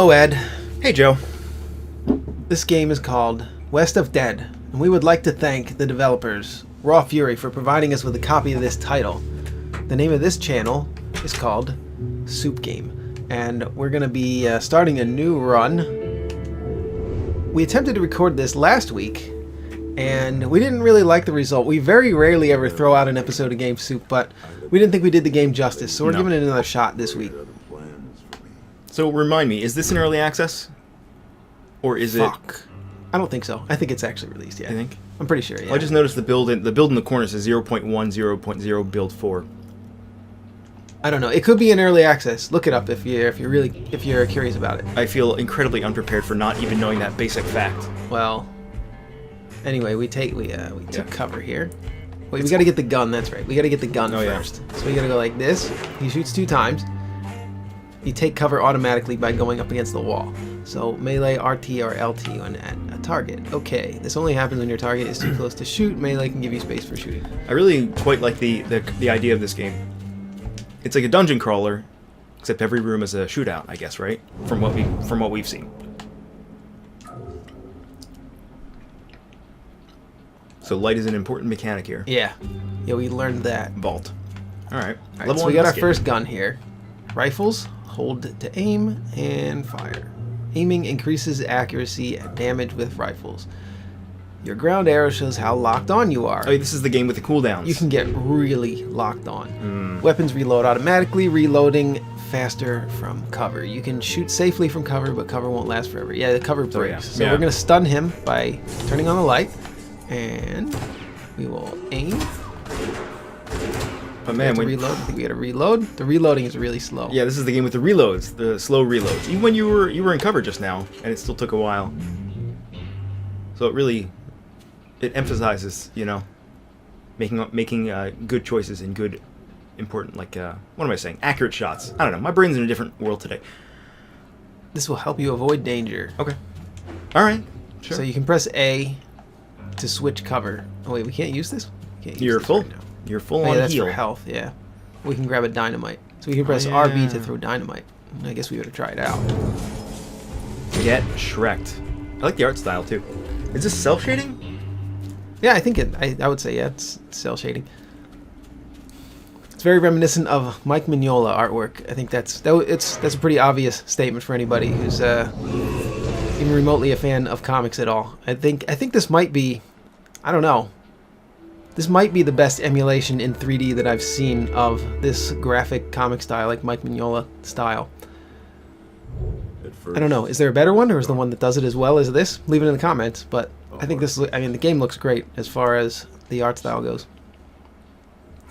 Hello, Ed. Hey, Joe. This game is called West of Dead, and we would like to thank the developers, Raw Fury, for providing us with a copy of this title. The name of this channel is called Soup Game, and we're going to be starting a new run. We attempted to record this last week, and we didn't really like the result. We very rarely ever throw out an episode of Game Soup, but we didn't think we did the game justice, so we're giving it another shot this week. So remind me, is this in early access? Or is it... I don't think so. I think it's actually released, yeah. I think? I'm pretty sure, yeah. Well, I just noticed the build in the corner says 0.1, 0.0, build 4. I don't know. It could be in early access. Look it up if you're curious about it. I feel incredibly unprepared for not even knowing that basic fact. Well, anyway, we took cover here. Wait, we got to get the gun. That's right. We got to get the gun first. Yeah. So we got to go like this. He shoots 2 times. You take cover automatically by going up against the wall. So melee, RT, or LT when at a target. Okay, this only happens when your target is too close to shoot. Melee can give you space for shooting. I really quite like the idea of this game. It's like a dungeon crawler, except every room is a shootout, I guess, right? From what we've seen. So light is an important mechanic here. Yeah, we learned that. Vault. All right. So we got our first gun here. Rifles. Hold to aim and fire. Aiming increases accuracy and damage with rifles. Your ground arrow shows how locked on you are. Oh, this is the game with the cooldowns. You can get really locked on. Weapons reload automatically, reloading faster from cover. You can shoot safely from cover, but cover won't last forever. Yeah, the cover breaks. So we're going to stun him by turning on the light, and we will aim. But man, when reload, I think we got to reload. The reloading is really slow. Yeah, this is the game with the reloads, the slow reloads. Even when you were in cover just now, and it still took a while. So it emphasizes, making good choices and good, important, what am I saying? Accurate shots. I don't know. My brain's in a different world today. This will help you avoid danger. Okay. All right. Sure. So you can press A to switch cover. Oh wait, we can't use this. You're full. Right now. You're full on that's heal. For health, yeah. We can grab a dynamite. So we can press RB to throw dynamite. I guess we ought to try it out. Get Shrek'd. I like the art style too. Is this cell shading? Yeah, I think I would say it's cell shading. It's very reminiscent of Mike Mignola artwork. I think that's a pretty obvious statement for anybody who's even remotely a fan of comics at all. I think this might be, I don't know. This might be the best emulation in 3D that I've seen of this graphic comic style, like Mike Mignola style. I don't know. Is there a better one, or is the one that does it as well as this? Leave it in the comments. But I think the game looks great as far as the art style goes.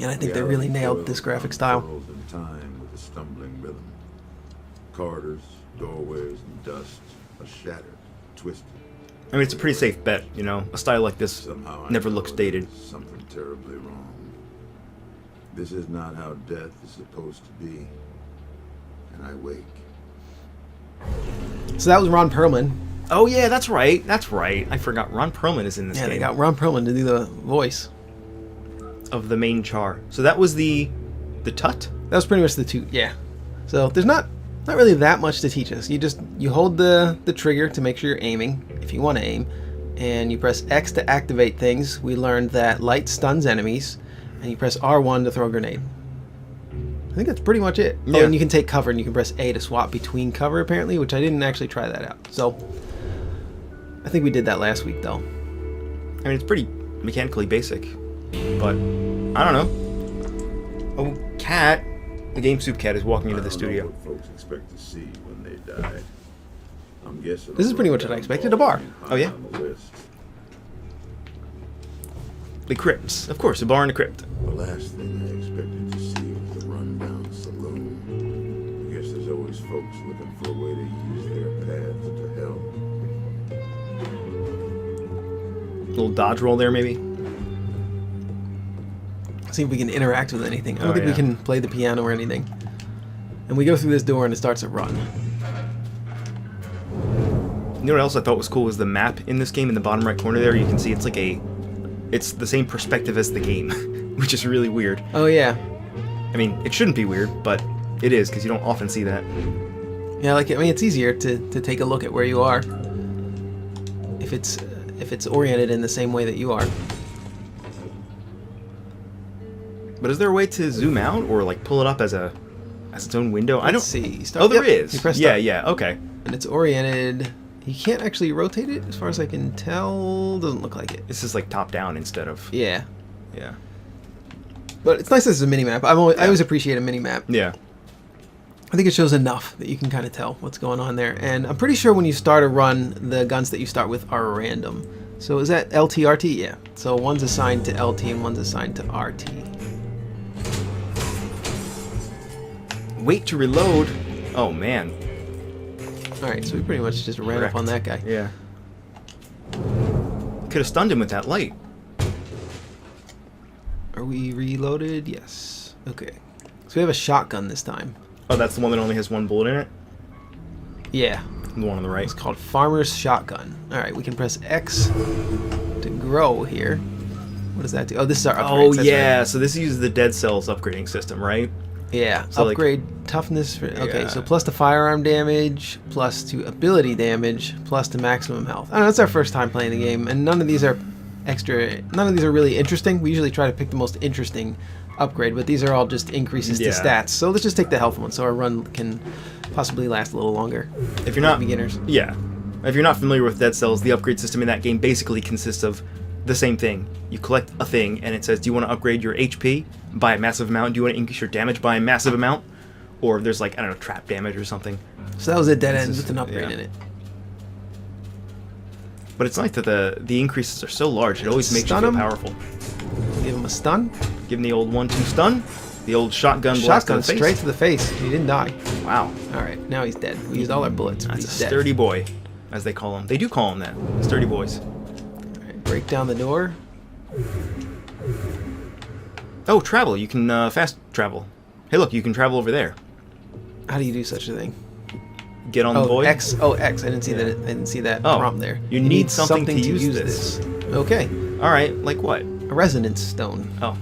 And I think they really nailed this graphic style. Time with a stumbling rhythm. Corridors, doorways, and dust are shattered, twisted. I mean, it's a pretty safe bet, A style like this never looks dated. Something terribly wrong. This is not how death is supposed to be. And I wake. So that was Ron Perlman. Oh yeah, that's right. That's right. I forgot Ron Perlman is in this game. Yeah, they got Ron Perlman to do the voice of the main char. So that was the tut? That was pretty much the toot, yeah. So there's not really that much to teach us. You hold the trigger to make sure you're aiming, if you want to aim, and you press X to activate things. We learned that light stuns enemies, and you press R1 to throw a grenade. I think that's pretty much it. Yeah. Oh, and you can take cover, and you can press A to swap between cover, apparently, which I didn't actually try that out. So I think we did that last week, though. I mean, it's pretty mechanically basic, but I don't know. Oh, Cat, the Game Soup Cat, is walking into the studio. What folks expect to see when they die. I'm guessing this is pretty much what I expected, a bar. Oh, yeah? The crypts. Of course, a bar and a crypt. The last thing I expected to see was the rundown saloon. I guess there's always folks looking for a way to use their paths to hell. A little dodge roll there, maybe? See if we can interact with anything. I don't think we can play the piano or anything. And we go through this door and it starts to run. You know what else I thought was cool was the map in this game in the bottom right corner there. You can see it's the same perspective as the game, which is really weird. Oh yeah. I mean, it shouldn't be weird, but it is because you don't often see that. Yeah, like I mean, it's easier to take a look at where you are if it's oriented in the same way that you are. But is there a way to zoom out or like pull it up as its own window? I don't Let's see. You start, Oh, there yep, is. You press Yeah, start. yeah. Okay. And it's oriented. You can't actually rotate it, as far as I can tell. Doesn't look like it. This is like top down instead of. Yeah, Yeah. but it's nice that it's a mini map. I always appreciate a mini map. Yeah. I think it shows enough that you can kind of tell what's going on there. And I'm pretty sure when you start a run, the guns that you start with are random. So is that LT, RT? Yeah. So one's assigned to LT and one's assigned to RT. Wait to reload. Oh man. Alright, so we pretty much just ran up on that guy. Yeah. Could have stunned him with that light. Are we reloaded? Yes. Okay. So we have a shotgun this time. Oh, that's the one that only has one bullet in it? Yeah. The one on the right. It's called Farmer's Shotgun. Alright, we can press X to grow here. What does that do? Oh, this is our upgrades. Oh that's yeah, right. so this uses the Dead Cells upgrading system, right? Yeah, So, like- upgrade toughness. For, okay, Yeah. so plus to firearm damage, plus to ability damage, plus to maximum health. I don't know, it's our first time playing the game, and none of these are none of these are really interesting. We usually try to pick the most interesting upgrade, but these are all just increases to Yeah. stats. So let's just take the health one, so our run can possibly last a little longer. If you're not Beginners. Yeah. If you're not familiar with Dead Cells, the upgrade system in that game basically consists of the same thing. You collect a thing and it says, do you want to upgrade your HP by a massive amount? Do you want to increase your damage by a massive amount? Or there's like, I don't know, trap damage or something. So that was a dead end is- with an upgrade yeah. in it. But it's nice that the increases are so large, it always makes you Stun feel 'em. powerful. Give him a stun. Give him the old 1-2 stun, the old shotgun blast to Shotgun the face. straight to the face. He didn't die. Wow. Alright, now he's dead. We used all our bullets. But That's a he's dead. sturdy boy, as they call him. They do call him that. Sturdy boys. Alright, break down the door. Oh, travel. You can fast travel. Hey, look, you can travel over there. How do you do such a thing? Get on the Oh, boy. X. Oh, X. I didn't see Yeah. that. I didn't see that Oh, prompt there. you need something to use this. Okay, All right, like what? a resonance stone. Oh,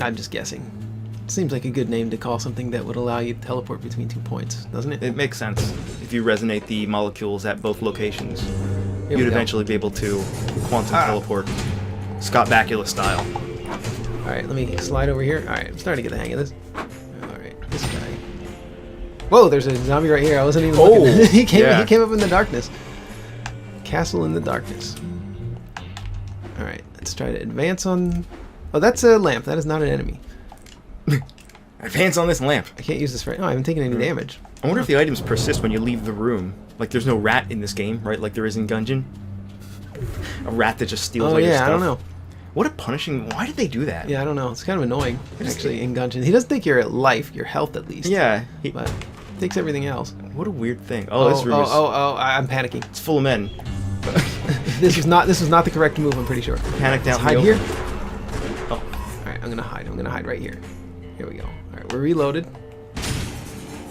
I'm just guessing. Seems like a good name to call something that would allow you to teleport between 2 points, doesn't it? it makes sense. If you resonate the molecules at both locations, Here we you'd go. eventually be able to quantum Ah. teleport, Scott Bakula style. All right, let me slide over here. All right, I'm starting to get the hang of this. All right, this guy. Whoa, there's a zombie right here. I wasn't even looking. Oh, He came yeah. up in the darkness. Castle in the darkness. All right, let's try to advance on. Oh, that's a lamp. That is not an enemy. Advance on this lamp. I can't use this right now. I haven't taken any damage. I wonder if the items persist when you leave the room. Like, there's no rat in this game, right? Like there is in Gungeon. A rat that just steals Oh all your yeah, stuff. I don't know. What a punishing... Why did they do that? Yeah, I don't know. It's kind of annoying, just- actually, in Gungeon. He doesn't take your life, your health at least. Yeah. But takes everything else. What a weird thing. Oh, this room is... I'm panicking. It's full of men. This was not the correct move, I'm pretty sure. Panic down Let's hide the here. Oh. Alright, I'm gonna hide right here. Here we go. Alright, we're reloaded.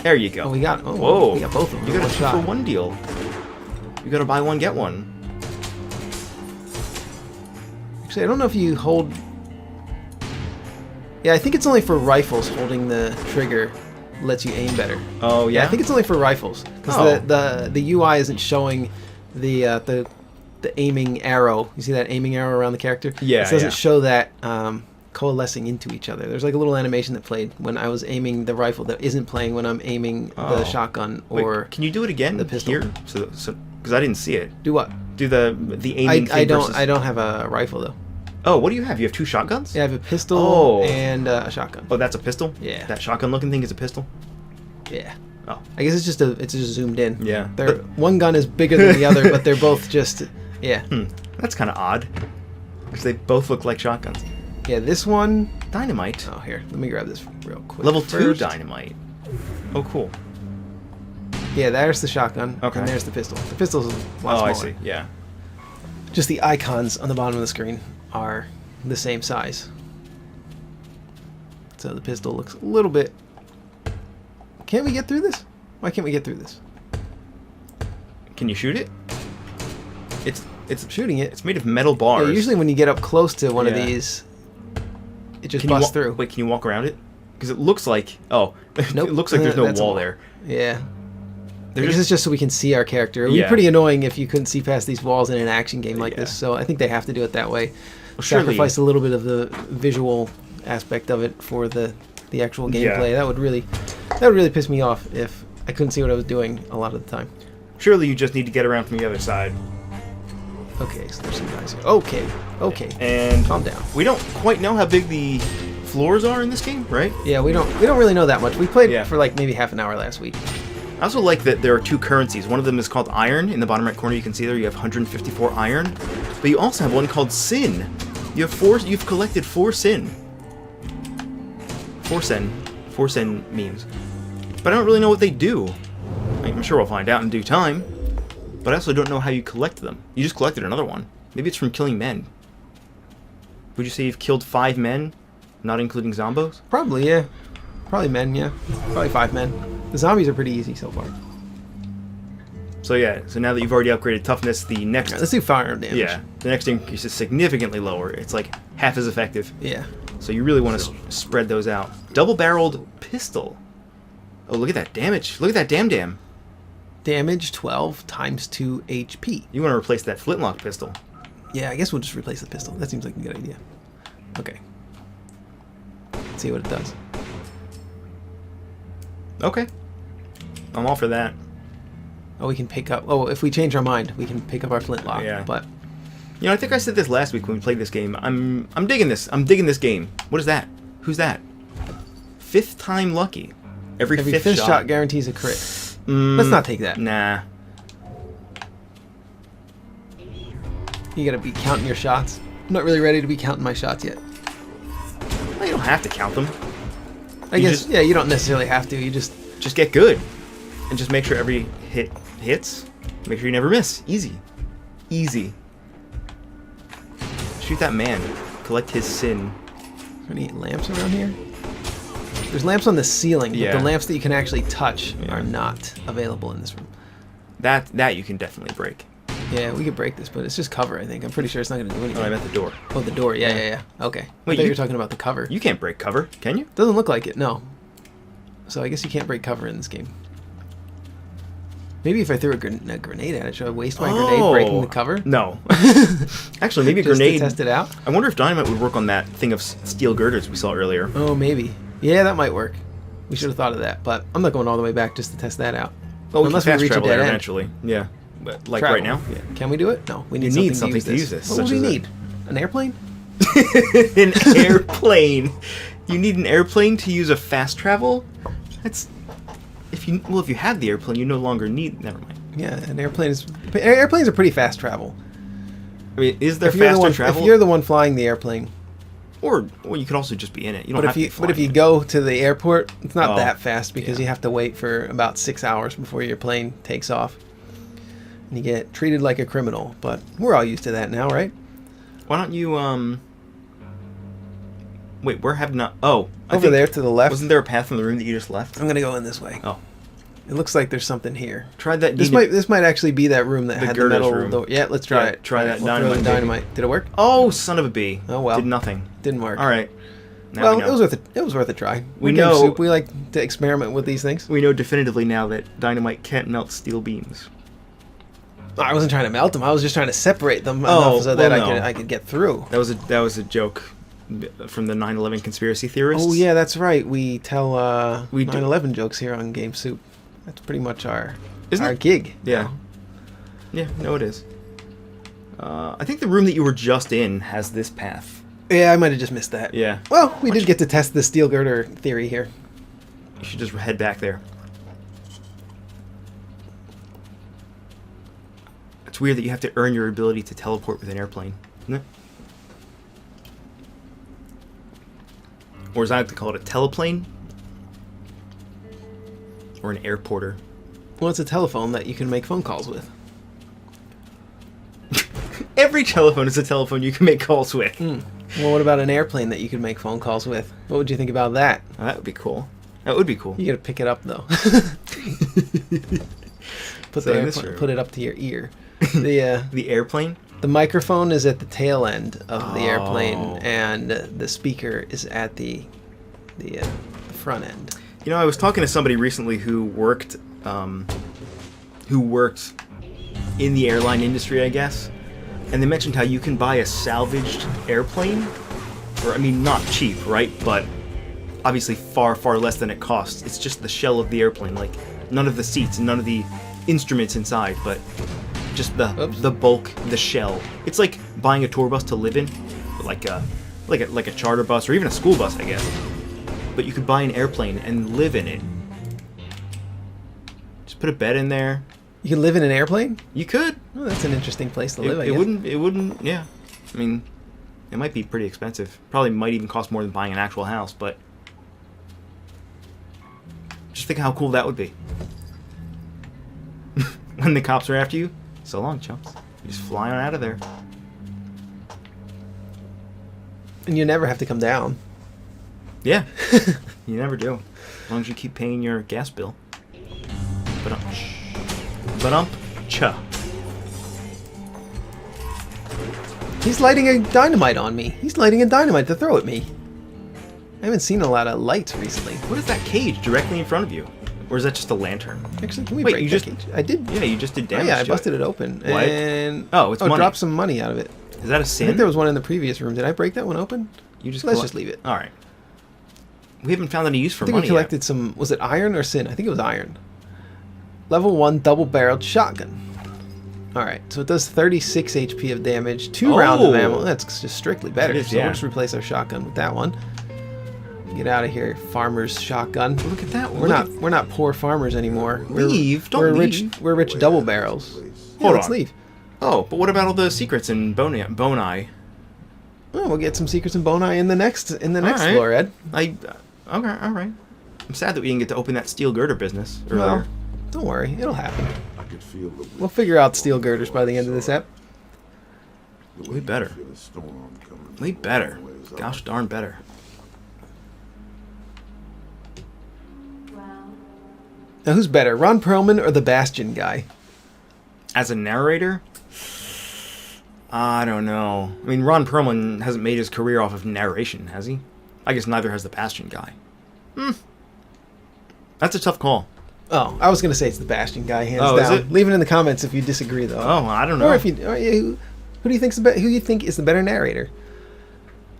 There you go. Oh, we got Whoa. we got both of them. You in got a one shot. 2-for-1 deal. You got to buy one, get one. Actually, I don't know if you hold. Yeah, I think it's only for rifles. Holding the trigger lets you aim better. Oh, yeah? I think it's only for rifles because Oh. the UI isn't showing the aiming arrow. You see that aiming arrow around the character? Yeah, It doesn't yeah. show that coalescing into each other. There's like a little animation that played when I was aiming the rifle that isn't playing when I'm aiming Oh. the shotgun Wait, or can you do it again the pistol. here? So, because I didn't see it. do what? Do the aiming thing versus... I don't have a rifle though. Oh, what do you have? You have 2 shotguns? Yeah, I have a pistol Oh. and a shotgun. Oh, that's a pistol? Yeah. That shotgun-looking thing is a pistol? Yeah. Oh. I guess it's just zoomed in. Yeah. They're, one gun is bigger than the other, but they're both just yeah. That's kind of odd. Because they both look like shotguns. Yeah, this one. Dynamite. Oh, here. Let me grab this real quick. Level 2 first. dynamite. Oh, cool. Yeah, there's the shotgun. Okay. And there's the pistol. The pistol's a lot Oh, smaller. I see. Yeah. Just the icons on the bottom of the screen are the same size. So the pistol looks a little bit. Can't we get through this? Why can't we get through this? Can you shoot it? It's I'm shooting it. it's made of metal bars. Yeah, usually when you get up close to one of Yeah. these, it just Can you busts wa- through. Wait, can you walk around it? Because it looks like... Oh. Nope. It looks like there's no That's a wall there. Yeah. This is just so we can see our character. It would be Yeah. pretty annoying if you couldn't see past these walls in an action game like Yeah. this. So I think they have to do it that way. Well, surely- Sacrifice a little bit of the visual aspect of it for the actual gameplay. Yeah. That would really piss me off if I couldn't see what I was doing a lot of the time. Surely you just need to get around from the other side. Okay, so there's some guys here. Okay. And Calm down. we don't quite know how big the floors are in this game, right? Yeah, we don't really know that much. We played Yeah. for like maybe half an hour last week. I also like that there are two currencies. One of them is called iron. In the bottom right corner, you can see there you have 154 iron. But you also have one called sin. You've collected 4 sin. 4 sin memes. But I don't really know what they do. I'm sure we'll find out in due time. But I also don't know how you collect them. You just collected another one. Maybe it's from killing men. Would you say you've killed 5 men, not including zombos? Probably, yeah. Probably men, yeah. Probably 5 men. The zombies are pretty easy so far. So yeah, so now that you've already upgraded toughness, the next... Let's do firearm damage. Yeah, the next increase is significantly lower. It's like half as effective. Yeah. So you really want to spread those out. Double-barreled pistol. Oh, look at that damage. Look at that damn. Damage 12 times 2 HP. You want to replace that flintlock pistol. Yeah, I guess we'll just replace the pistol. That seems like a good idea. Okay. Let's see what it does. Okay. I'm all for that. Oh, we can pick up... Oh, if we change our mind, we can pick up our flintlock. Yeah. But You know, I think I said this last week when we played this game. I'm digging this. I'm digging this game. What is that? Who's that? 5th time lucky. Every every fifth, fifth shot. shot guarantees a crit. Let's not take that. Nah. You gotta be counting your shots. I'm not really ready to be counting my shots yet. Well, you don't have to count them. I You guess, just- yeah, you don't necessarily have to. You just... Just get good. And just make sure every hit hits. Make sure you never miss. Easy. Easy. Shoot that man. Collect his sin. Any lamps around here? There's lamps on the ceiling, but Yeah. the lamps that you can actually touch Yeah. are not available in this room. That you can definitely break. Yeah, we could break this, but it's just cover, I think. I'm pretty sure it's not going to do anything. Oh, I meant the door. Oh, the door. Yeah. Okay. I Wait, thought you you- were talking about the cover. You can't break cover, can you? Doesn't look like it, no. So I guess you can't break cover in this game. Maybe if I threw a grenade at it, should I waste my grenade breaking the cover? No. Actually, maybe a Just grenade. to test it out? I wonder if dynamite would work on that thing of steel girders we saw earlier. Oh, maybe. Yeah, that might work. We should have thought of that, but I'm not going all the way back just to test that out. Well, we Unless can we fast reach a travel dead there end. eventually. Yeah. But like Travel. right now? Yeah. Can we do it? No. We You need need something something to use this, What would such we as a- need? An airplane? An airplane. You need an airplane to use a fast travel? That's... If you have the airplane, you no longer need... Never mind. Yeah, an airplane is... Airplanes are pretty fast travel. I mean, is there If you're the faster one, travel? if you're the one flying the airplane, Or you could also just be in it. You don't but have if to you be but if flying you it. go to the airport, it's not Oh, that fast because yeah. you have to wait for about 6 hours before your plane takes off, and you get treated like a criminal. But we're all used to that now, right? Why don't you, Wait, where have not... Oh. I Over think- there to the left. Wasn't there a path from the room that you just left? I'm gonna go in this way. Oh. It looks like there's something here. Try that... This might actually be that room that The had the girders metal room. door. Yeah, let's try Yeah, it. try that We'll throw the dynamite, baby. dynamite. Did it work? Oh, son of a bee. Oh, well. Did nothing. Didn't work. All right. Now Well, we know. it was worth a try. We We're Game know- Soup. We like to experiment with these things. We know definitively now that dynamite can't melt steel beams. I wasn't trying to melt them. I was just trying to separate them Oh, enough so that well, no. I could get through. That was a joke from the 9/11 conspiracy theorists. Oh yeah, that's right. We tell We do. 9/11 jokes here on Game Soup. That's pretty much our Isn't our it? gig. Yeah. now. Yeah, no, it is. I think the room that you were just in has this path. Yeah, I might have just missed that. Yeah. Well, we did get to test the steel girder theory here. You should just head back there. It's weird that you have to earn your ability to teleport with an airplane, isn't it? Or as I like to call it, a teleplane? Or an airporter. Well, it's a telephone that you can make phone calls with. Every telephone is a telephone you can make calls with. Well, what about an airplane that you could make phone calls with? What would you think about that? Oh, that would be cool. That would be cool. You gotta pick it up though. Put So the in this airplane, room- put it up to your ear. The The airplane? the microphone is at the tail end of the airplane, Oh. and the speaker is at the front end. You know, I was talking to somebody recently who worked who worked in the airline industry, I guess, and they mentioned how you can buy a salvaged airplane, or I mean, not cheap, right? But obviously far, far less than it costs. It's just the shell of the airplane, like none of the seats, none of the instruments inside, but just the bulk, the shell. It's like buying a tour bus to live in, like a charter bus or even a school bus, I guess. But you could buy an airplane and live in it. Just put a bed in there. You can live in an airplane? You could. Oh, that's an interesting place to live, I guess. It wouldn't, yeah. I mean, it might be pretty expensive. Probably might even cost more than buying an actual house, but just think how cool that would be. When the cops are after you, so long, chumps. You just fly on out of there. And you never have to come down. Yeah. You never do. As long as you keep paying your gas bill. Ba-dum-cha. He's lighting a dynamite on me. He's lighting a dynamite to throw at me. I haven't seen a lot of lights recently. What is that cage directly in front of you? Or is that just a lantern? Actually, can we Wait, break you that just cage? I did. Yeah, you just did Oh, damage. yeah, I to busted it. it open. What? And Oh, it's money. dropped some money out of it. Is that a I sin? think there was one in the previous room. Did I break that one open? You just Let's just leave it. All right. We haven't found any use for I think money we collected some. Was it iron or sin? I think it was iron. Level 1 double-barreled shotgun. Alright, so it does 36 HP of damage, 2 rounds of ammo. That's just strictly better. It is, so yeah. we'll just replace our shotgun with that one. Get out of here, farmer's shotgun. Look at that. We're not poor farmers anymore. Leave. Don't we're leave. rich. We're rich double barrels. Hold Let's on. leave. Oh, but what about all the secrets in Bone Eye? Oh, we'll get some secrets in Bone Eye in the next Alright. floor, Ed. Okay, all right. I'm sad that we didn't get to open that steel girder business earlier. Well, don't worry, it'll happen. I could feel the We'll figure out steel girders by the end of this ep. We better. We better. Gosh darn better. Now, who's better, Ron Perlman or the Bastion guy? As a narrator, I don't know. I mean, Ron Perlman hasn't made his career off of narration, has he? I guess neither has the Bastion guy. That's a tough call. Oh, I was gonna say it's the Bastion guy, hands Oh, is down. it? Leave it in the comments if you disagree, though. Oh, I don't know. Or if you, who do you think's who you think is the better narrator?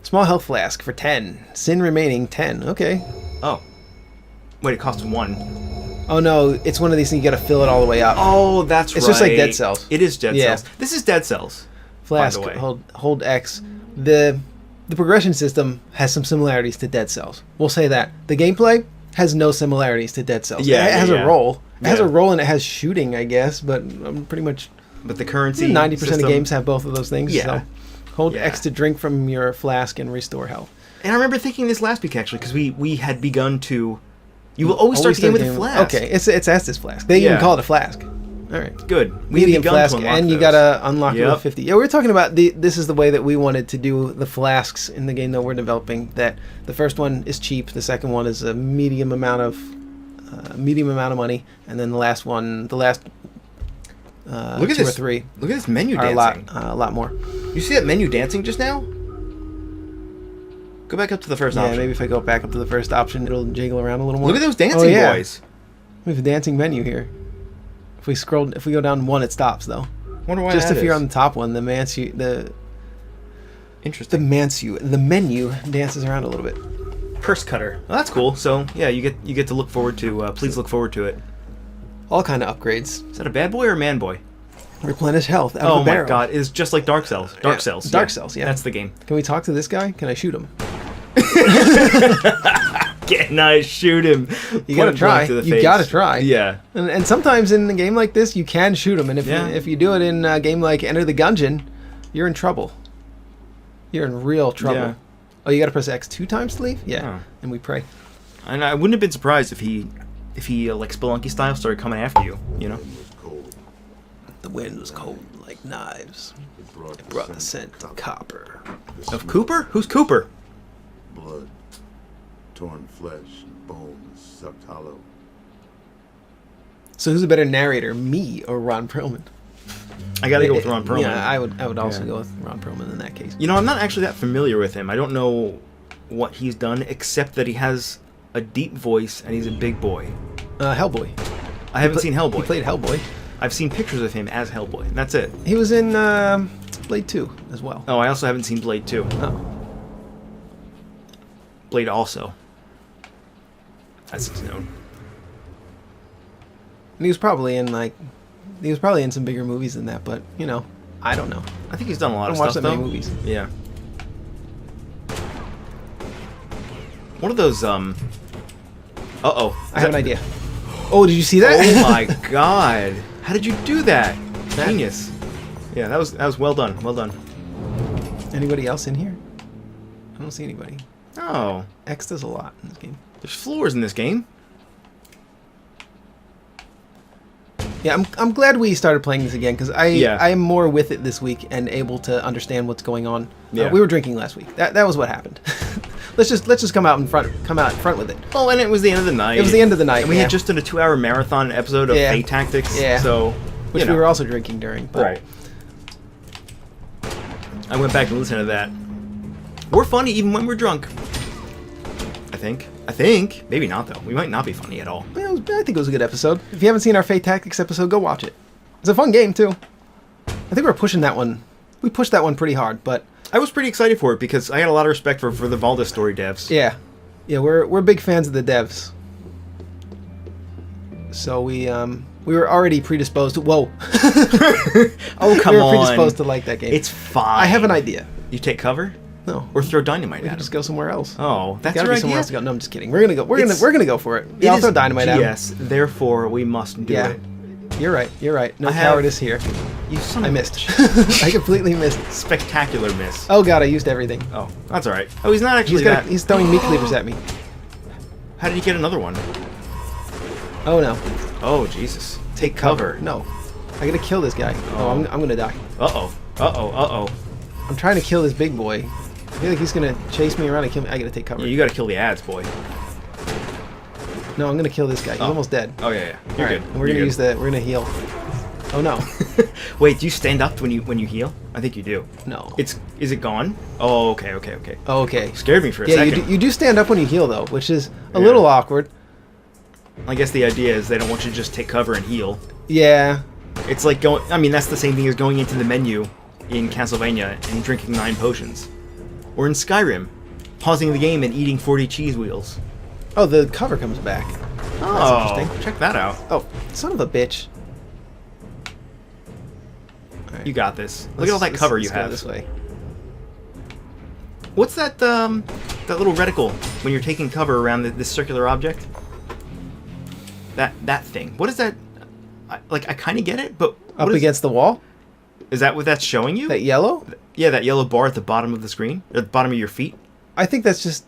Small health flask for 10. Sin remaining 10. Okay. Oh. Wait, it costs 1. Oh no, it's one of these things you gotta fill it all the way up. Oh, that's right. It's just like Dead Cells. It is Dead Yeah. Cells. This is Dead Cells. Flask. By the way. Hold X. The progression system has some similarities to Dead Cells. We'll say that. The gameplay has no similarities to Dead Cells. Yeah, it has yeah. a roll. It has Yeah. a roll and it has shooting, I guess, but pretty much But the currency 90% system, of games have both of those things. Yeah. So hold Yeah. X to drink from your flask and restore health. And I remember thinking this last week, actually, because we had begun to... You will always start the game with a flask. Okay, it's Estes flask. They even Yeah. call it a flask. All right. Good. We Medium begun flask, to unlock and you those. gotta unlock it Yep. with 50. Yeah, we were talking about this is the way that we wanted to do the flasks in the game that we're developing. That the first one is cheap, the second one is a medium amount of money, and then the last Look at two or this. three Look at this menu are dancing. a lot more. You see that menu dancing just now? Go back up to the first Yeah, option. maybe if I go back up to the first option, it'll jiggle around a little more. Look at those dancing yeah. boys. We have a dancing menu here. If we go down one, it stops though. Wonder why Just that if you're is. on the top one, the Interesting. menu dances around a little bit. Purse cutter. Well, that's cool. So yeah, you get to look forward to. Please look forward to it. All kind of upgrades. Is that a bad boy or a man boy? Replenish health out Oh of a my barrel. god, it's just like Dark Cells. Dark Yeah, Cells. Dark Cells, yeah. That's the game. Can we talk to this guy? Can I shoot him? Can I shoot him? You gotta Point try. blank to the You face. gotta try. Yeah. And sometimes in a game like this, you can shoot him. And Yeah. if you do it in a game like Enter the Gungeon, you're in trouble. You're in real trouble. Yeah. Oh, you gotta press X 2 times to leave? Yeah. Oh. And we pray. And I wouldn't have been surprised if he like Spelunky style started coming after you. You know. The wind was cold like knives. It brought the scent of copper. Of Cooper? Who's Cooper? Blood, torn flesh, and bones sucked hollow. So who's a better narrator, me or Ron Perlman? I gotta go with Ron Perlman. Yeah, I would also Yeah. go with Ron Perlman in that case. You know, I'm not actually that familiar with him. I don't know what he's done, except that he has a deep voice and he's a big boy. Hellboy. I haven't seen He Hellboy. played Hellboy. I've seen pictures of him as Hellboy, and that's it. He was in Blade 2 as well. Oh, I also haven't seen Blade 2. Oh. Blade also. That's known. And he was probably in some bigger movies than that, but you know, I don't know. I think he's done a lot I of don't watch stuff, that though. many movies. Yeah. One of those, Uh-oh. I have an idea. Oh, did you see that? Oh my god. How did you do that? That- Genius. Yeah, that was well done. Well done. Anybody else in here? I don't see anybody. Oh. X does a lot in this game. There's floors in this game. Yeah, I'm glad we started playing this again because I Yeah. am more with it this week and able to understand what's going on. Yeah. We were drinking last week. That was what happened. let's just come out in front with it. Well, and it was the end of the night. It was the end of the night. And we yeah. had just done a 2-hour marathon episode of Yeah. Fate Tactics. Yeah. So, which you know. we were also drinking during. But Right. I went back and listened to that. We're funny even when we're drunk. I think. Maybe not, though. We might not be funny at all. I think it was a good episode. If you haven't seen our Fate Tactics episode, go watch it. It's a fun game too. I think we're pushing that one. We pushed that one pretty hard, but I was pretty excited for it because I had a lot of respect for the Valda story devs. yeah, we're big fans of the devs. So we were already predisposed to. Whoa. Oh, come we were on. predisposed to like that game. It's fine. I have an idea. You take cover? No. Or throw dynamite We at can him? just go somewhere else. Oh, that's Gotta your be somewhere idea? else to go. No, I'm just kidding. We're gonna go. We're gonna go for it. It Yeah, I'll is throw dynamite at him. GS, therefore we must do Yeah. it. You're right. No I have- cowardice here. You son I of a missed. bitch. I completely missed. Spectacular miss. Oh god, I used everything. Oh, that's alright. Oh, he's not actually that. He's throwing meat cleavers at me. How did he get another one? Oh no. Oh, Jesus. Take cover. No. I gotta kill this guy. Oh, I'm gonna die. Uh-oh. Uh-oh. Uh-oh. I'm trying to kill this big boy. I feel like he's gonna chase me around and kill me. I gotta take cover. Yeah, you gotta kill the ads, boy. No, I'm gonna kill this guy. He's almost dead. Oh, yeah. You're Alright, good. and we're gonna use the. We're gonna heal. Oh no. Wait, do you stand up when you heal? I think you do. No. Is it gone? Oh, okay. Oh, okay. Scared me for a Yeah, second. you do stand up when you heal though, which is a Yeah. little awkward. I guess the idea is they don't want you to just take cover and heal. Yeah. It's like going. I mean, that's the same thing as going into the menu in Castlevania and drinking 9 potions, or in Skyrim, pausing the game and eating 40 cheese wheels. Oh, the cover comes back. Oh, interesting. check that out. Oh, son of a bitch. Alright, You got this. Look at all that cover you let's go have. this way. What's that? That little reticle when you're taking cover around this circular object. That thing. What is that? I kind of get it, but Up what against the wall? is that? What that's showing you? That yellow? Yeah, that yellow bar at the bottom of the screen, at the bottom of your feet. I think that's just.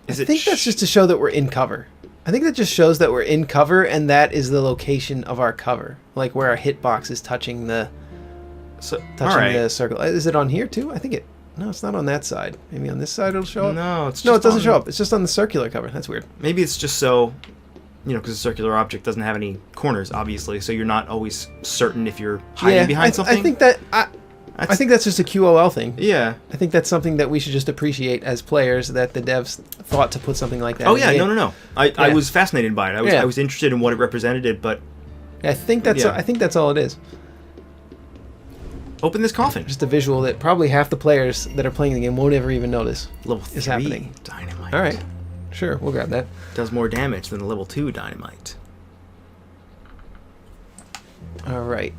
Is I it? think that's just to show that we're in cover. I think that just shows that we're in cover, and that is the location of our cover, like where our hitbox is touching the the circle. Is it on here too? I think it. No, it's not on that side. Maybe on this side it'll show up. No, it's just No, it doesn't on- show up. It's just on the circular cover. That's weird. Maybe it's just so, because a circular object doesn't have any corners, obviously, so you're not always certain if you're hiding behind something. I think that I think that's just a QOL thing. Yeah. I think that's something that we should just appreciate as players, that the devs thought to put something like that. Oh in yeah, the no, game. no, no. I Yeah. was fascinated by it. I was interested in what it represented, but I think that's Yeah. I think that's all it is. open this coffin. Just a visual that probably half the players that are playing the game won't ever even notice. Level 3 is happening. dynamite. All right, sure, we'll grab that. Does more damage than the level 2 dynamite. All right.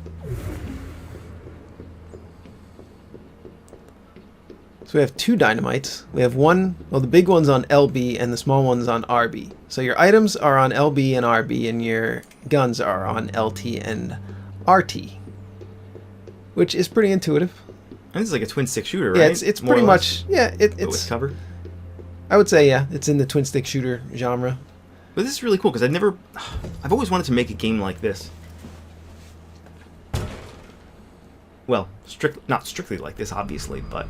So we have 2 dynamites. We have one, well, the big one's on LB and the small one's on RB. So your items are on LB and RB, and your guns are on LT and RT, which is pretty intuitive. And this is like a twin stick shooter, right? Yeah, it's More pretty or less, much, yeah, but with it's, cover. I would say, yeah, it's in the twin stick shooter genre. But this is really cool because I've always wanted to make a game like this. Well, not strictly like this, obviously, but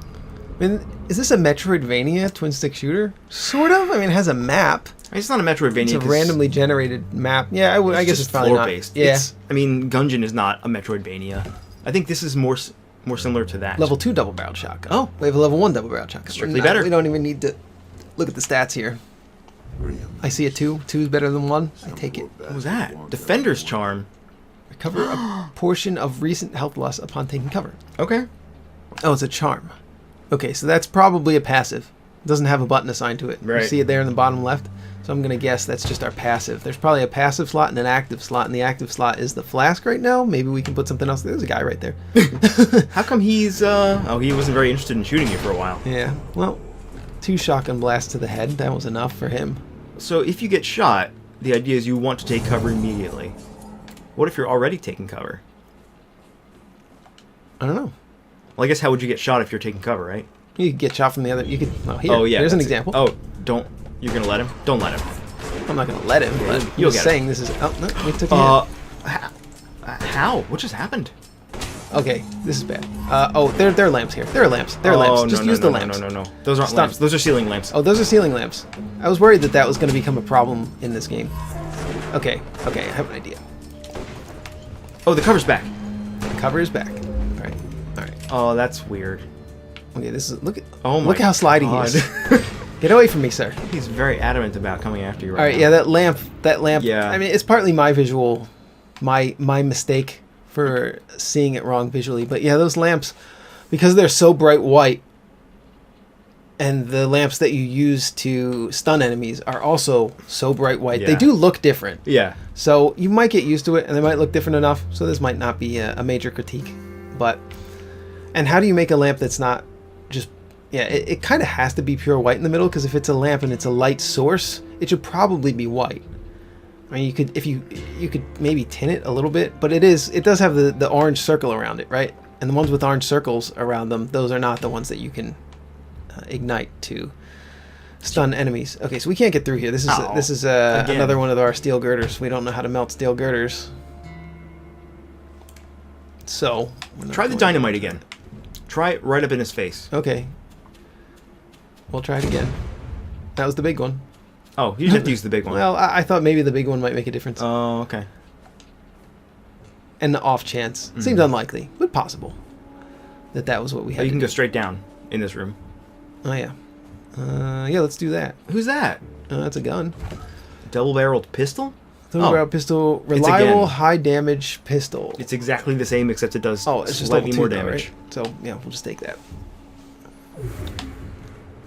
I mean, is this a Metroidvania twin stick shooter? Sort of. I mean, it has a map. it's not a Metroidvania. It's a 'cause randomly generated map. Yeah, I guess just it's probably floor not. based. Yeah, I mean, Gungeon is not a Metroidvania. I think this is more similar to that. level 2 double barrel shotgun. Oh. We have a level 1 double barrel shotgun. Strictly better. We don't even need to look at the stats here. I see a 2. 2 is better than 1. I take it. What was that? Defender's Charm. Recover a portion of recent health loss upon taking cover. Okay. Oh, it's a charm. Okay, so that's probably a passive. It doesn't have a button assigned to it. Right. You see it there in the bottom left? So I'm going to guess that's just our passive. There's probably a passive slot and an active slot, and the active slot is the flask right now. Maybe we can put something else. There's a guy right there. How come he's, oh, he wasn't very interested in shooting you for a while. Yeah, well, 2 shotgun blasts to the head. That was enough for him. So if you get shot, the idea is you want to take cover immediately. What if you're already taking cover? I don't know. Well, I guess how would you get shot if you're taking cover, right? You could get shot from the other. You could. Oh, here. Oh, yeah. There's an that's it. example. Oh, don't. You're going to let him? Don't let him. I'm not going to let him, but You'll I'm get saying this is. Oh, no, we took a hit. How? What just happened? Okay, this is bad. Oh, there are lamps here. There are lamps. There are lamps. Just use the lamps. No. Those aren't Stop. lamps. Those are ceiling lamps. Oh, those are ceiling lamps. I was worried that was going to become a problem in this game. Okay, I have an idea. Oh, the cover's back. The cover is back. All right. Oh, that's weird. Okay, this is look at Oh my look how slidey God. he is. Get away from me, sir. He's very adamant about coming after you All right right, now. yeah, that lamp. Yeah. I mean, it's partly my visual, my mistake for seeing it wrong visually. But yeah, those lamps, because they're so bright white, and the lamps that you use to stun enemies are also so bright white, they Yeah. do look different. Yeah. So you might get used to it, and they might look different enough. So this might not be a major critique, but and how do you make a lamp that's not just it kind of has to be pure white in the middle, because if it's a lamp and it's a light source, it should probably be white. I mean, you could if you could maybe tint it a little bit, but it does have the orange circle around it, right? And the ones with orange circles around them, those are not the ones that you can ignite to stun enemies. Okay, so we can't get through here. This is Again. another one of our steel girders. We don't know how to melt steel girders. So we're not Try the going- dynamite again. Try it right up in his face. Okay. We'll try it again. That was the big one. Oh, you just have to use the big one. Well, I thought maybe the big one might make a difference. Oh, okay. And the off chance. Seems unlikely, but possible. That was what we Oh, had you to can do. go straight down in this room. Oh, yeah. Yeah, let's do that. Who's that? That's a gun. Double-barreled pistol? Double-barrel pistol. It's Reliable, again. high-damage pistol. It's exactly the same, except it does Oh, it's just slightly level 2 more though, damage. right? So, yeah, we'll just take that.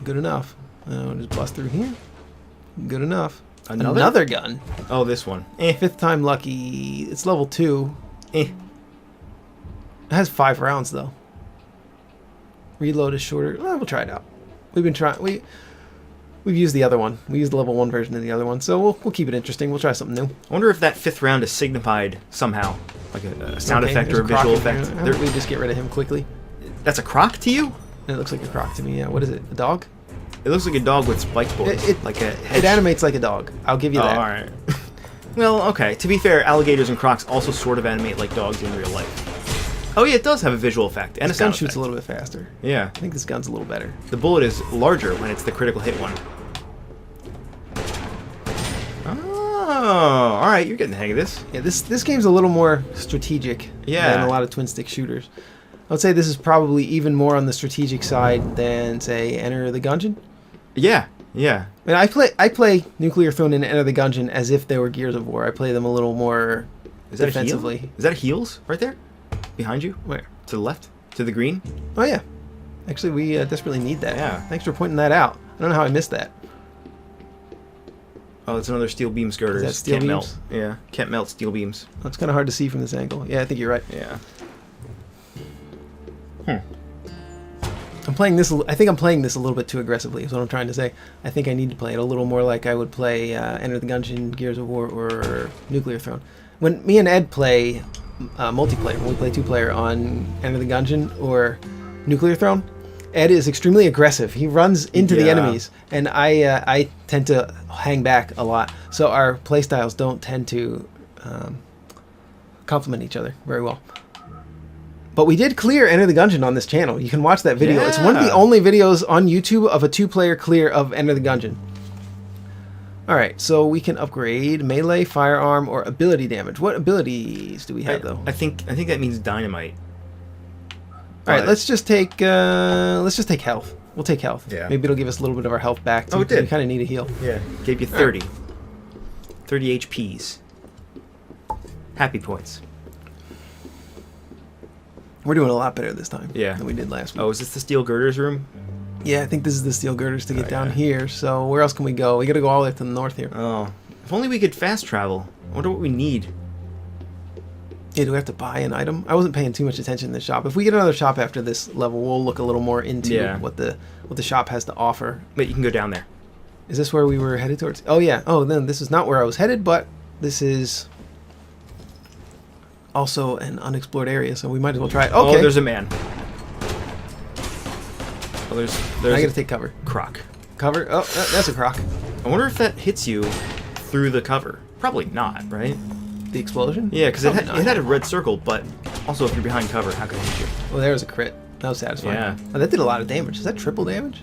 Good enough. We'll just bust through here. Good enough. Another? gun. Oh, this one. Eh. 5th time lucky. It's level 2. Eh. It has 5 rounds, though. Reload is shorter. Well, we'll try it out. We've been trying... We've used the other one. We used the level 1 version of the other one, so we'll keep it interesting. We'll try something new. I wonder if that 5th round is signified somehow. Like a sound Okay, effect there's or a croc visual in here. effect. How about we just get rid of him quickly? That's a croc to you? It looks like a croc to me, yeah. What is it? A dog? It looks like a dog with spike boards. Like a hedge. It animates like a dog. I'll give you that. alright. Well, okay. To be fair, alligators and crocs also sort of animate like dogs in real life. Oh yeah, it does have a visual effect and This a sound gun shoots effect. a little bit faster. Yeah. I think this gun's a little better. The bullet is larger when it's the critical hit one. Oh, alright, you're getting the hang of this. Yeah, this game's a little more strategic Yeah. than a lot of twin stick shooters. I would say this is probably even more on the strategic side than, say, Enter the Gungeon. Yeah, yeah. I mean, I play Nuclear Throne and Enter the Gungeon as if they were Gears of War. I play them a little more Is that defensively. a heel? Is that a heels right there? Behind you? Where? To the left? To the green? Oh, yeah. Actually, we desperately need that. Yeah. Thanks for pointing that out. I don't know how I missed that. Oh, it's another steel beam skirters. Is that steel Can't beams? melt. Yeah, can't melt steel beams. That's kind of hard to see from this angle. Yeah, I think you're right. Yeah. I'm playing this. I think I'm playing this a little bit too aggressively. Is what I'm trying to say. I think I need to play it a little more like I would play Enter the Gungeon, Gears of War, or Nuclear Throne. When me and Ed play multiplayer, when we play 2-player on Enter the Gungeon or Nuclear Throne, Ed is extremely aggressive. He runs into the Yeah. enemies, and I tend to hang back a lot. So our playstyles don't tend to complement each other very well. But we did clear Enter the Gungeon on this channel. You can watch that video. It's one of the Yeah. only videos on YouTube of a 2-player clear of Enter the Gungeon. Alright, so we can upgrade melee, firearm, or ability damage. What abilities do we have, though? I think that means dynamite. Alright, But- let's just take health. We'll take health. Yeah. Maybe it'll give us a little bit of our health back, too. Oh, it 'cause We did. kind of need a heal. Yeah. Gave you 30. 30 HPs. Happy points. We're doing a lot better this time Yeah. than we did last week. Oh, is this the steel girders room? Yeah, I think this is the steel girders to get down yeah. here. So where else can we go? We got to go all the way to the north here. Oh, if only we could fast travel. I wonder what we need. Yeah, do we have to buy an item? I wasn't paying too much attention in the shop. If we get another shop after this level, we'll look a little more into what the shop has to offer. Wait, you can go down there. Is this where we were headed towards? Oh yeah. Oh, then this is not where I was headed, but this is also an unexplored area, so we might as well try it. Okay. Oh, there's a man. Oh, there's I gotta take cover. croc. Cover? Oh, that's a croc. I wonder if that hits you through the cover. Probably not, right? The explosion? Yeah, because it Probably had not. a red circle, but also if you're behind cover, how could it hit you? Oh, there was a crit. That was satisfying. Yeah. Oh, that did a lot of damage. Is that triple damage?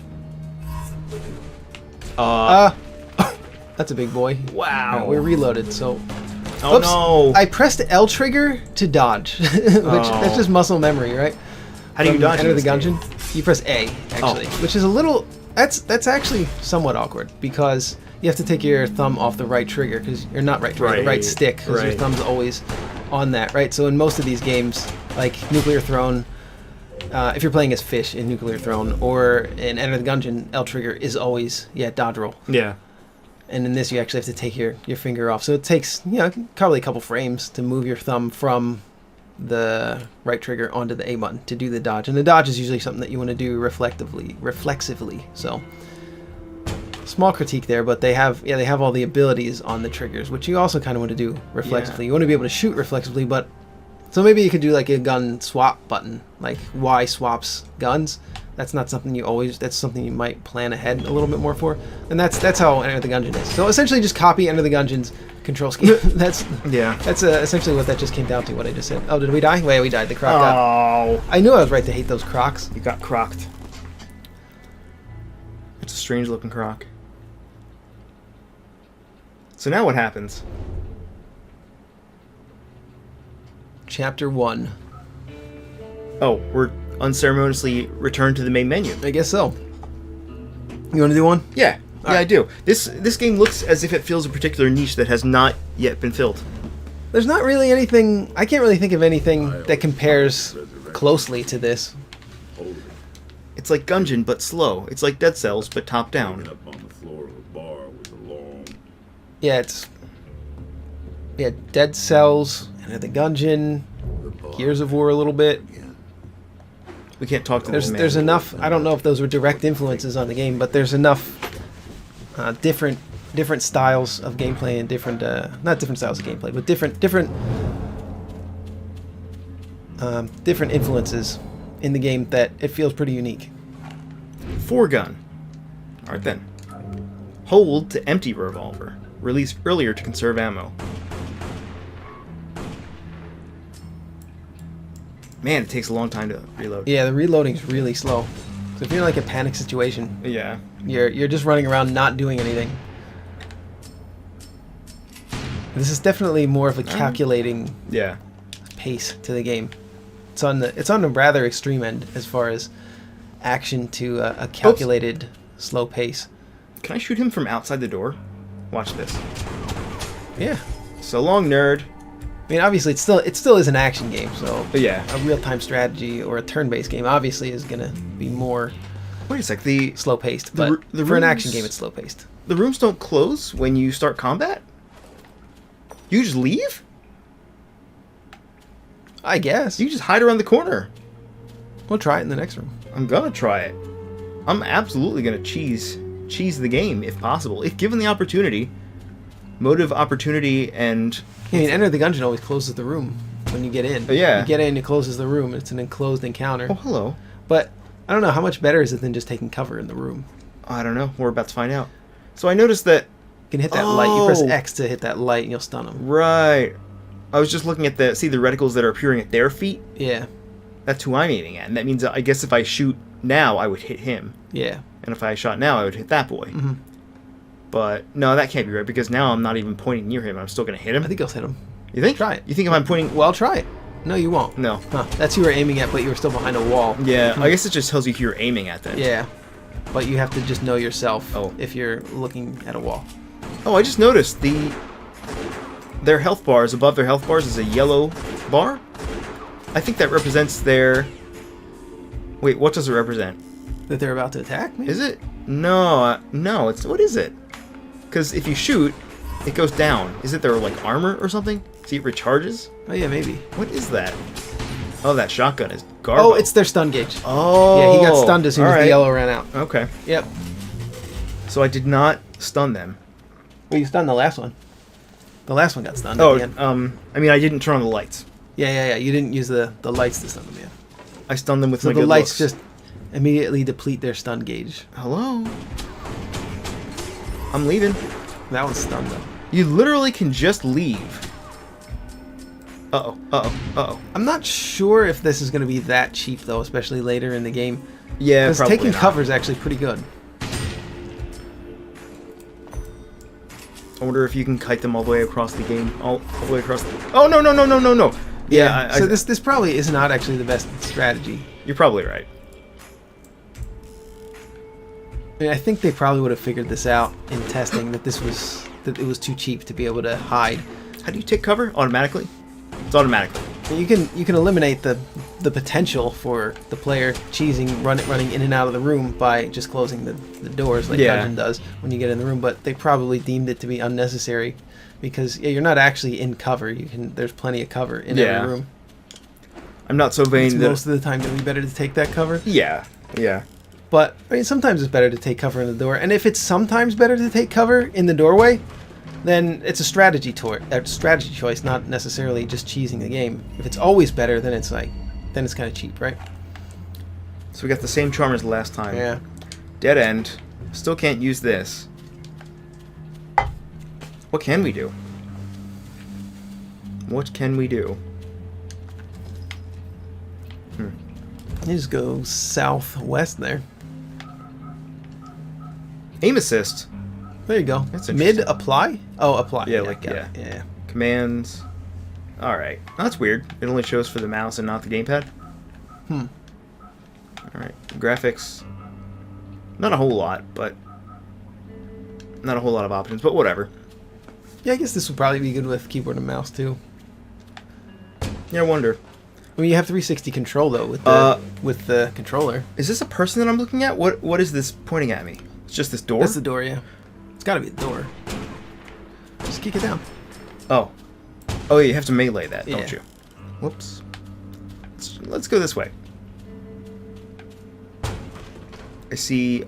That's a big boy. Wow. Alright, we're reloaded, so... Oh Oops. no! I pressed L trigger to dodge, which that's just muscle memory, right? How do you From dodge? Enter in the this Gungeon. game? You press A, actually, which is a little... That's actually somewhat awkward, because you have to take your thumb off the right trigger, because you're not right trigger, the right stick, because your right. thumb's always on that, right? So in most of these games, like Nuclear Throne, if you're playing as Fish in Nuclear Throne, or in Enter the Gungeon, L trigger is always, dodge roll. Yeah. And in this, you actually have to take your finger off. So it takes, probably a couple frames to move your thumb from the right trigger onto the A button to do the dodge. And the dodge is usually something that you want to do reflexively. So small critique there, but they have all the abilities on the triggers, which you also kind of want to do reflexively. You want to be able to shoot reflexively, but so maybe you could do like a gun swap button, like Y swaps guns. That's not something that's something you might plan ahead a little bit more for. And that's how Enter the Gungeon is. So essentially just copy Enter the Gungeon's control scheme. That's essentially what that just came down to, what I just said. Oh, did we die? Wait, we died. The croc got... Oh. I knew I was right to hate those crocs. You got crocked. It's a strange looking croc. So now what happens? Chapter 1. Oh, we're unceremoniously returned to the main menu. I guess so. You want to do one? Yeah, Alright. I do. This game looks as if it fills a particular niche that has not yet been filled. There's not really anything... I can't really think of anything that compares closely to this. It's like Gungeon, but slow. It's like Dead Cells, but top down. Up on the floor of a bar with a long... Yeah, it's... Yeah, Dead Cells, Enter the Gungeon, Gears of War a little bit. We can't talk to this man. There's enough... I don't know if those were direct influences on the game, but there's enough different styles of gameplay and different... not different styles of gameplay, but different influences in the game that it feels pretty unique. 4-gun. Alright then. Hold to empty revolver. Release earlier to conserve ammo. Man, it takes a long time to reload. Yeah, the reloading's really slow. So if you're in like a panic situation, Yeah. you're just running around not doing anything. This is definitely more of a calculating Yeah. pace to the game. It's on the rather extreme end as far as action to a calculated slow pace. Can I shoot him from outside the door? Watch this. Yeah. So long, nerd. I mean, obviously, it still is an action game, so But yeah. a real-time strategy or a turn-based game obviously is gonna be more Wait a sec. The slow-paced. The But r- the for an rooms- action game, it's slow-paced. rooms don't close when you start combat? You just leave? I guess. You just hide around the corner. We'll try it in the next room. I'm gonna try it. I'm absolutely gonna cheese the game if possible, if given the opportunity. Motive, opportunity, and I mean, Enter the Gungeon always closes the room when you get in. Yeah. You get in, it closes the room. It's an enclosed encounter. oh, hello. But I don't know, how much better is it than just taking cover in the room? I don't know. We're about to find out. So I noticed that. You can hit that light. You press Oh. X to hit that light and you'll stun them. Right. I was just looking at the reticles that are appearing at their feet. Yeah. That's who I'm aiming at, and that means that I guess if I shoot now, I would hit him, Yeah. and if I shot now, I would hit that boy. Mhm. But no, that can't be right because now I'm not even pointing near him. I'm still gonna hit him. I think you'll hit him. You think? Try it. You think if I'm pointing? Well, try it. No, you won't. No. Huh. That's who you were aiming at, but you were still behind a wall. Yeah. I guess it just tells you who you're aiming at then. Yeah. But you have to just know yourself Oh. if you're looking at a wall. Oh, I just noticed their health bars above their health bars is a yellow bar. I think that represents their... Wait, what does it represent? That they're about to attack me? Is it? No, no. It's what is it? Because if you shoot, it goes down. Is it their like armor or something? See, it recharges. Oh yeah, maybe. What is that? Oh, that shotgun is garbo. Oh, it's their stun gauge. Oh. Yeah, he got stunned as soon as the alright. yellow ran out. Okay. Yep. So I did not stun them. Well, you stunned the last one. The last one got stunned Oh, at the end. I mean, I didn't turn on the lights. Yeah. You didn't use the lights to stun them yet. I stunned them with So my the good lights looks. just immediately deplete their stun gauge. Hello? I'm leaving. That one's stunned though. You literally can just leave. Uh-oh, uh-oh, uh-oh. I'm not sure if this is going to be that cheap though, especially later in the game. Yeah, Because probably taking not. cover is actually pretty good. I wonder if you can kite them all the way across the game. All the way across the... Oh, no. Yeah, So this probably is not actually the best strategy. You're probably right. I mean, I think they probably would have figured this out in testing that it was too cheap to be able to hide. How do you take cover? Automatically? It's automatically. And you can eliminate the potential for the player running in and out of the room by just closing the doors like Yeah. Dungeon does when you get in the room. But they probably deemed it to be unnecessary because you're not actually in cover. There's plenty of cover in every room. I'm not so It's vain that... most of the time it'd be better to take that cover. Yeah. But I mean, sometimes it's better to take cover in the door, and if it's sometimes better to take cover in the doorway, then it's a strategy choice, not necessarily just cheesing the game. If it's always better, then it's kind of cheap, right? So we got the same charm as last time. Yeah. Dead end. Still can't use this. What can we do? What can we do? You just go southwest there. Aim assist. There you go. That's Mid interesting. apply? Oh, apply. Yeah, got it. Yeah. Commands. Alright. That's weird. It only shows for the mouse and not the gamepad. Alright. Graphics. Not a whole lot, but... Not a whole lot of options, but whatever. Yeah, I guess this would probably be good with keyboard and mouse too. Yeah, I wonder. I mean, you have 360 control though with the controller. Is this a person that I'm looking at? What is this pointing at me? It's just this door? That's the door, yeah. It's got to be the door. Just kick it down. Oh. Oh, yeah, you have to melee that, don't Yeah. you? Whoops. Let's go this way. I see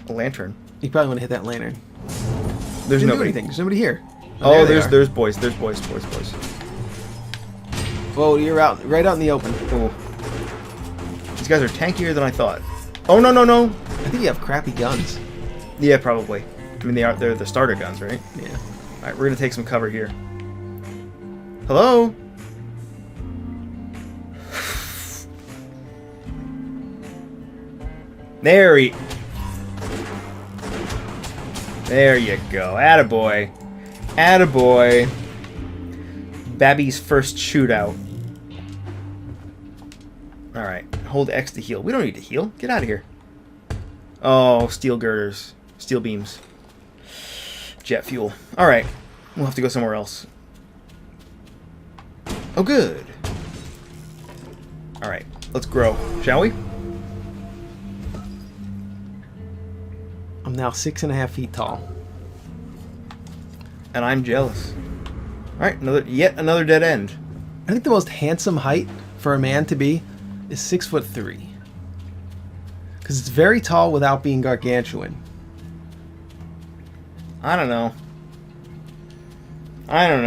a lantern. You probably want to hit that lantern. There's Didn't do nobody. anything. There's nobody here. Oh, there they are. there's boys. There's boys. Whoa, you're right out in the open. Oh. These guys are tankier than I thought. Oh, no. I think you have crappy guns. Yeah, probably. I mean, they're the starter guns, right? Yeah. Alright, we're gonna take some cover here. Hello? There you go. Attaboy. Attaboy. Babby's first shootout. Alright, hold X to heal. We don't need to heal. Get out of here. Oh, steel girders. Steel beams. Jet fuel. Alright, we'll have to go somewhere else. Oh, good. Alright, let's grow, shall we? I'm now 6.5 feet tall. And I'm jealous. Alright, yet another dead end. I think the most handsome height for a man to be is 6'3". Because it's very tall without being gargantuan. I don't know. I don't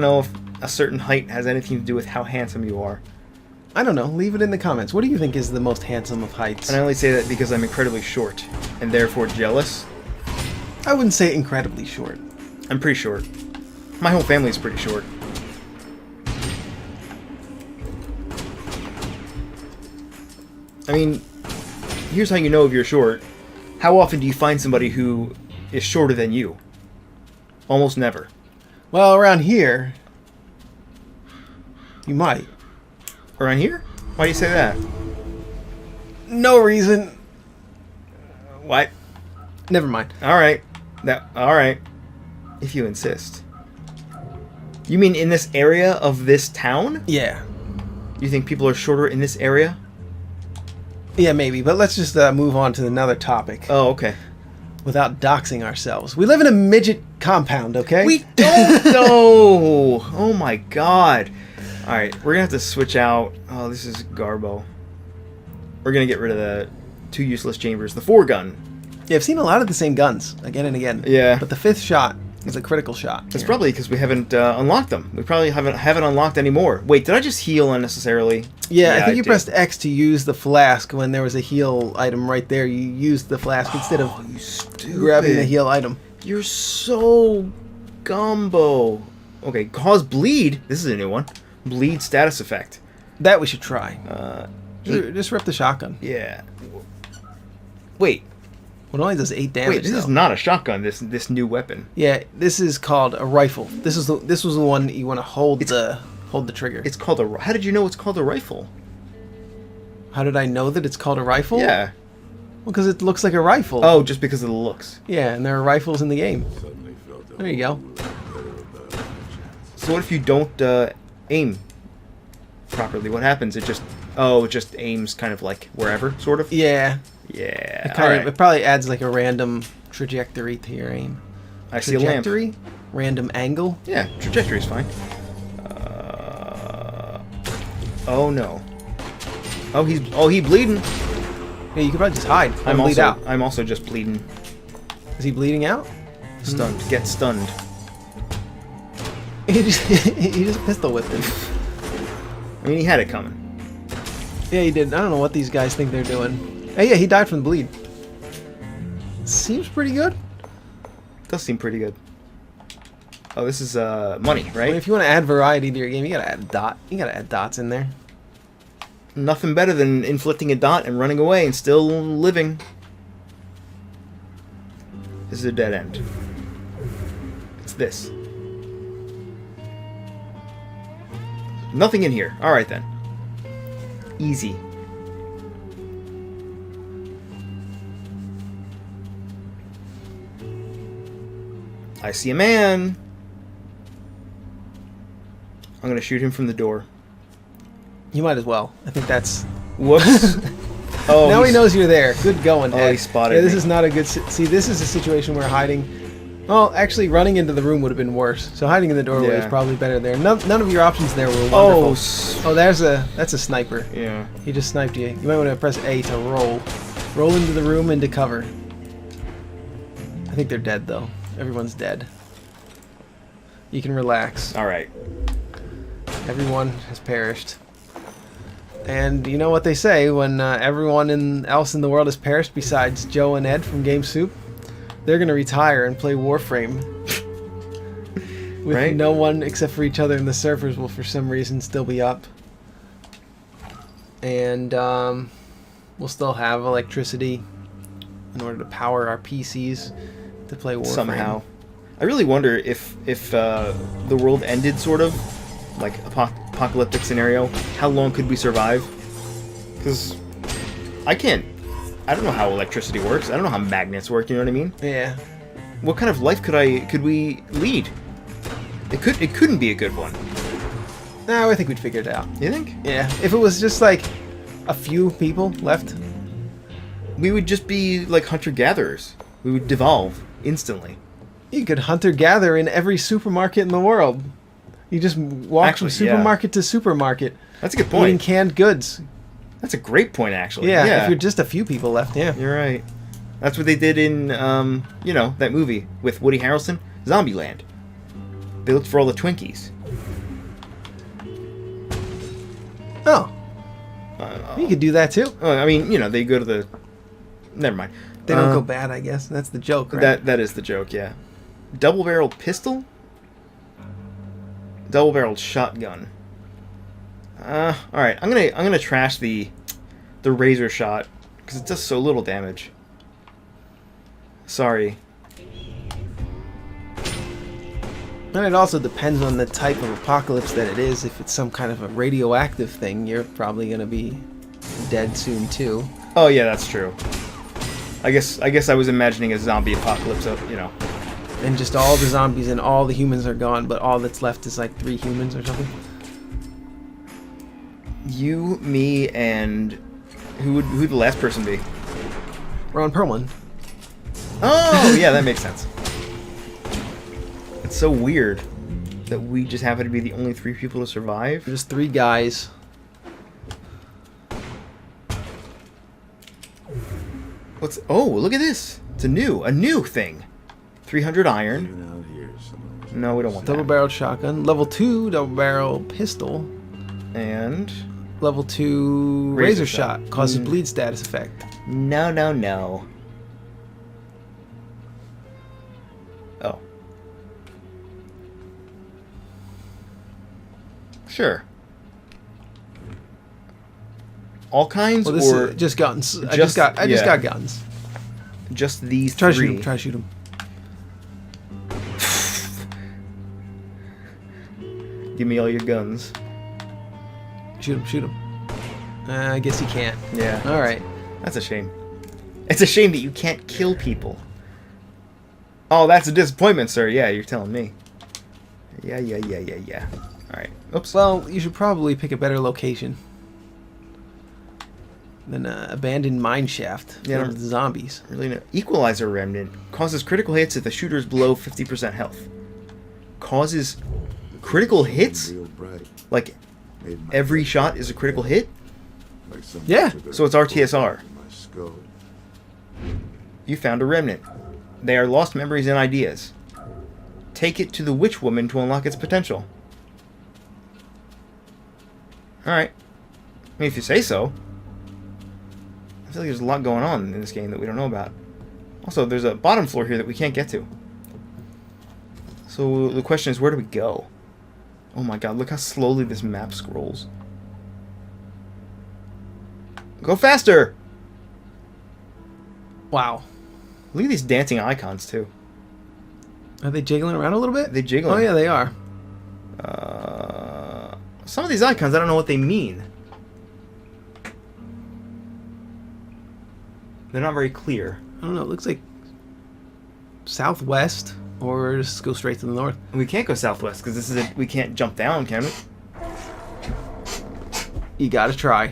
know if a certain height has anything to do with how handsome you are. I don't know. Leave it in the comments. What do you think is the most handsome of heights? And I only say that because I'm incredibly short, and therefore jealous. I wouldn't say incredibly short. I'm pretty short. My whole family's pretty short. I mean, here's how you know if you're short. How often do you find somebody who is shorter than you? Almost never. Well, around here, you might. Around here? Why do you say that? No reason. What? Never mind. Alright. Alright. If you insist. You mean in this area of this town? Yeah. You think people are shorter in this area? Yeah, maybe. But let's just move on to another topic Oh, okay. without doxing ourselves. We live in a midget compound, okay? We don't know! Oh my god. Alright, we're gonna have to switch out... Oh, this is Garbo. We're gonna get rid of the 2 useless chambers. The 4-gun. Yeah, I've seen a lot of the same guns again and again. Yeah. But the 5th shot is a critical shot. It's here. probably because we haven't unlocked them. We probably haven't unlocked any more. Wait, did I just heal unnecessarily? Yeah, I think you did. pressed X to use the flask when there was a heal item right there. You used the flask instead of You stupid. grabbing the heal item. You're so gumbo. Okay, cause bleed. This is a new one. Bleed status effect. That we should try. Just Just rip the shotgun. yeah. Wait, It only does 8 damage. wait. This is though. not a shotgun. This new weapon. Yeah, this is called a rifle. This was the one that you want to hold the trigger. It's called a. How did you know it's called a rifle? How did I know that it's called a rifle? Yeah. Well, because it looks like a rifle. Oh, just because of the looks. Yeah, and there are rifles in the game. Suddenly felt a There you go. whole lot better about my chance. So what if you don't aim properly? What happens? It just aims kind of like wherever, sort of. Yeah, Yeah. it kind of alright. it probably adds like a random trajectory to your aim. I see a lamp. Trajectory, random angle. Yeah, trajectory is fine. Oh no. Oh, he bleeding. Yeah, you could probably just hide. I'm Bleed also out. I'm also just bleeding. Is he bleeding out? Stunned. Get stunned. He just pistol whipped him. I mean, he had it coming. Yeah, he did. I don't know what these guys think they're doing. Hey, yeah, he died from the bleed. Seems pretty good. Does seem pretty good. Oh, this is money, I mean, right? if you want to add variety to your game, you gotta add a dot. You gotta add dots in there. Nothing better than inflicting a dot and running away and still living. This is a dead end. It's this. Nothing in here. Alright then. Easy. I see a man. I'm gonna shoot him from the door. You might as well. I think that's. Whoops. Oh, Now he he's- knows you're there. Good going, Oh, Ed. he spotted Yeah, this me. is not a good. See, this is a situation where hiding. Well, actually, running into the room would have been worse. So hiding in the doorway is Yeah. probably better there. None of your options there were wonderful. Oh, Oh, that's a sniper. yeah. He just sniped you. You might want to press A to roll. Roll into the room into cover. I think they're dead though. Everyone's dead. You can relax. All right. Everyone has perished. And you know what they say when everyone else in the world has perished besides Joe and Ed from GameSoup? They're going to retire and play Warframe. With Right. no one except for each other, and the servers will for some reason still be up. And we'll still have electricity in order to power our PCs to play Warframe. Somehow. I really wonder if the world ended sort of like apocalyptic scenario, how long could we survive? Because I don't know how electricity works. I don't know how magnets work. You know what I mean? Yeah. What kind of life could we lead? It couldn't be a good one. No, I think we'd figure it out. You think? Yeah. If it was just like a few people left. We would just be like hunter-gatherers. We would devolve instantly. You could hunter-gather in every supermarket in the world. You just walk Actually, from yeah. supermarket to supermarket, That's a good eating point. canned goods. That's a great point, actually. Yeah, if you're just a few people left, yeah. You're right. That's what they did in, that movie with Woody Harrelson, Zombieland. They looked for all the Twinkies. Oh, you could do that too. I mean, they go to the... Never mind. They don't go bad, I guess. That's the joke, right? That is the joke, yeah. Double-barreled pistol? Double-barreled shotgun. Alright, I'm gonna trash the razor shot, because it does so little damage. Sorry. And it also depends on the type of apocalypse that it is. If it's some kind of a radioactive thing, you're probably going to be dead soon too. Oh yeah, that's true. I guess I was imagining a zombie apocalypse, And just all the zombies and all the humans are gone, but all that's left is like 3 humans or something. You, me, and who'd the last person be? Ron Perlman. Oh, yeah, that makes sense. It's so weird that we just happen to be the only 3 people to survive. There's 3 guys. Oh, look at this. It's a new thing. 300 iron. Even out here, somewhere. No, we don't want Double-barreled shotgun. Level 2 double-barrel pistol. that. And Level 2 Razor razor shot. shot. Causes bleed status effect. no. Oh. Sure. All kinds, Well, this or is just guns. I just- just yeah. got guns. just these Try to 3? shoot him. Try to shoot him. Give me all your guns. Shoot him. Shoot him. I guess he can't. Yeah. All right. That's a shame. It's a shame that you can't kill people. Oh, that's a disappointment, sir. Yeah, you're telling me. Yeah. Alright. Oops. Well, you should probably pick a better location than an abandoned mine shaft Yeah, filled with zombies. Really no. Equalizer Remnant. Causes critical hits if the shooter is below 50% health. Causes critical hits? Real bright. Like, Made my every head shot is a critical hit? like someone Yeah. took a So it's RTSR. bullet in my skull. You found a remnant. They are lost memories and ideas. Take it to the witch woman to unlock its potential. Alright. I mean, if you say so. I feel like there's a lot going on in this game that we don't know about. Also, there's a bottom floor here that we can't get to. So the question is, where do we go? Oh my god, look how slowly this map scrolls. Go faster! Wow. Look at these dancing icons, too. Are they jiggling around a little bit? They jiggle. Oh, yeah, they are. Some of these icons, I don't know what they mean. They're not very clear. I don't know. It looks like southwest, or just go straight to the north. We can't go southwest because this is we can't jump down, can we? You gotta try.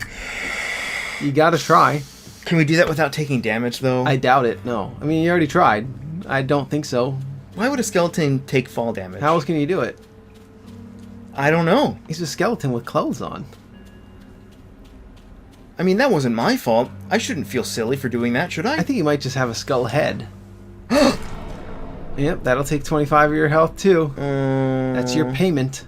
You gotta try. Can we do that without taking damage, though? I doubt it. No. I mean, you already tried. I don't think so. Why would a skeleton take fall damage? How else can you do it? I don't know. He's a skeleton with clothes on. I mean, that wasn't my fault. I shouldn't feel silly for doing that, should I? I think he might just have a skull head. Yep, that'll take 25 of your health too. That's your payment.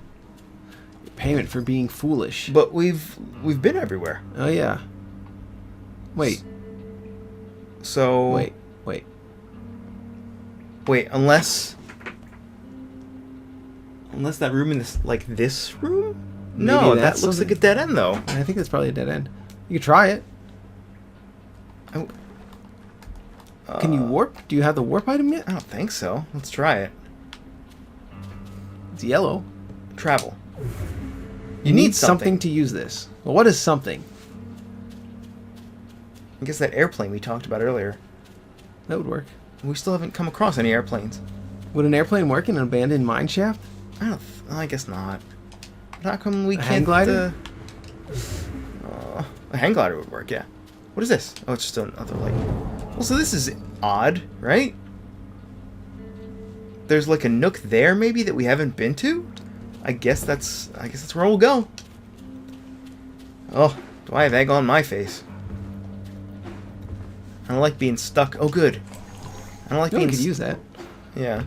Your payment for being foolish. But we've been everywhere. Oh yeah. Wait, So wait. Unless that room in this room? No, Maybe that that's looks like something. a dead end, though. I think that's probably a dead end. You could try it. Can you warp? Do you have the warp item yet? I don't think so. Let's try it. It's yellow. Travel. You need something to use this. Well, what is something? I guess that airplane we talked about earlier. That would work. We still haven't come across any airplanes. Would an airplane work in an abandoned mine shaft? I guess not. How come we A can't... hang glider? A hang glider would work, yeah. What is this? Oh, it's just another, Well, so this is odd, right? There's like a nook there, maybe, that we haven't been to? I guess that's where we'll go. Oh, do I have egg on my face? I don't like being stuck. Oh, good. I don't like No one being... could use that. Yeah.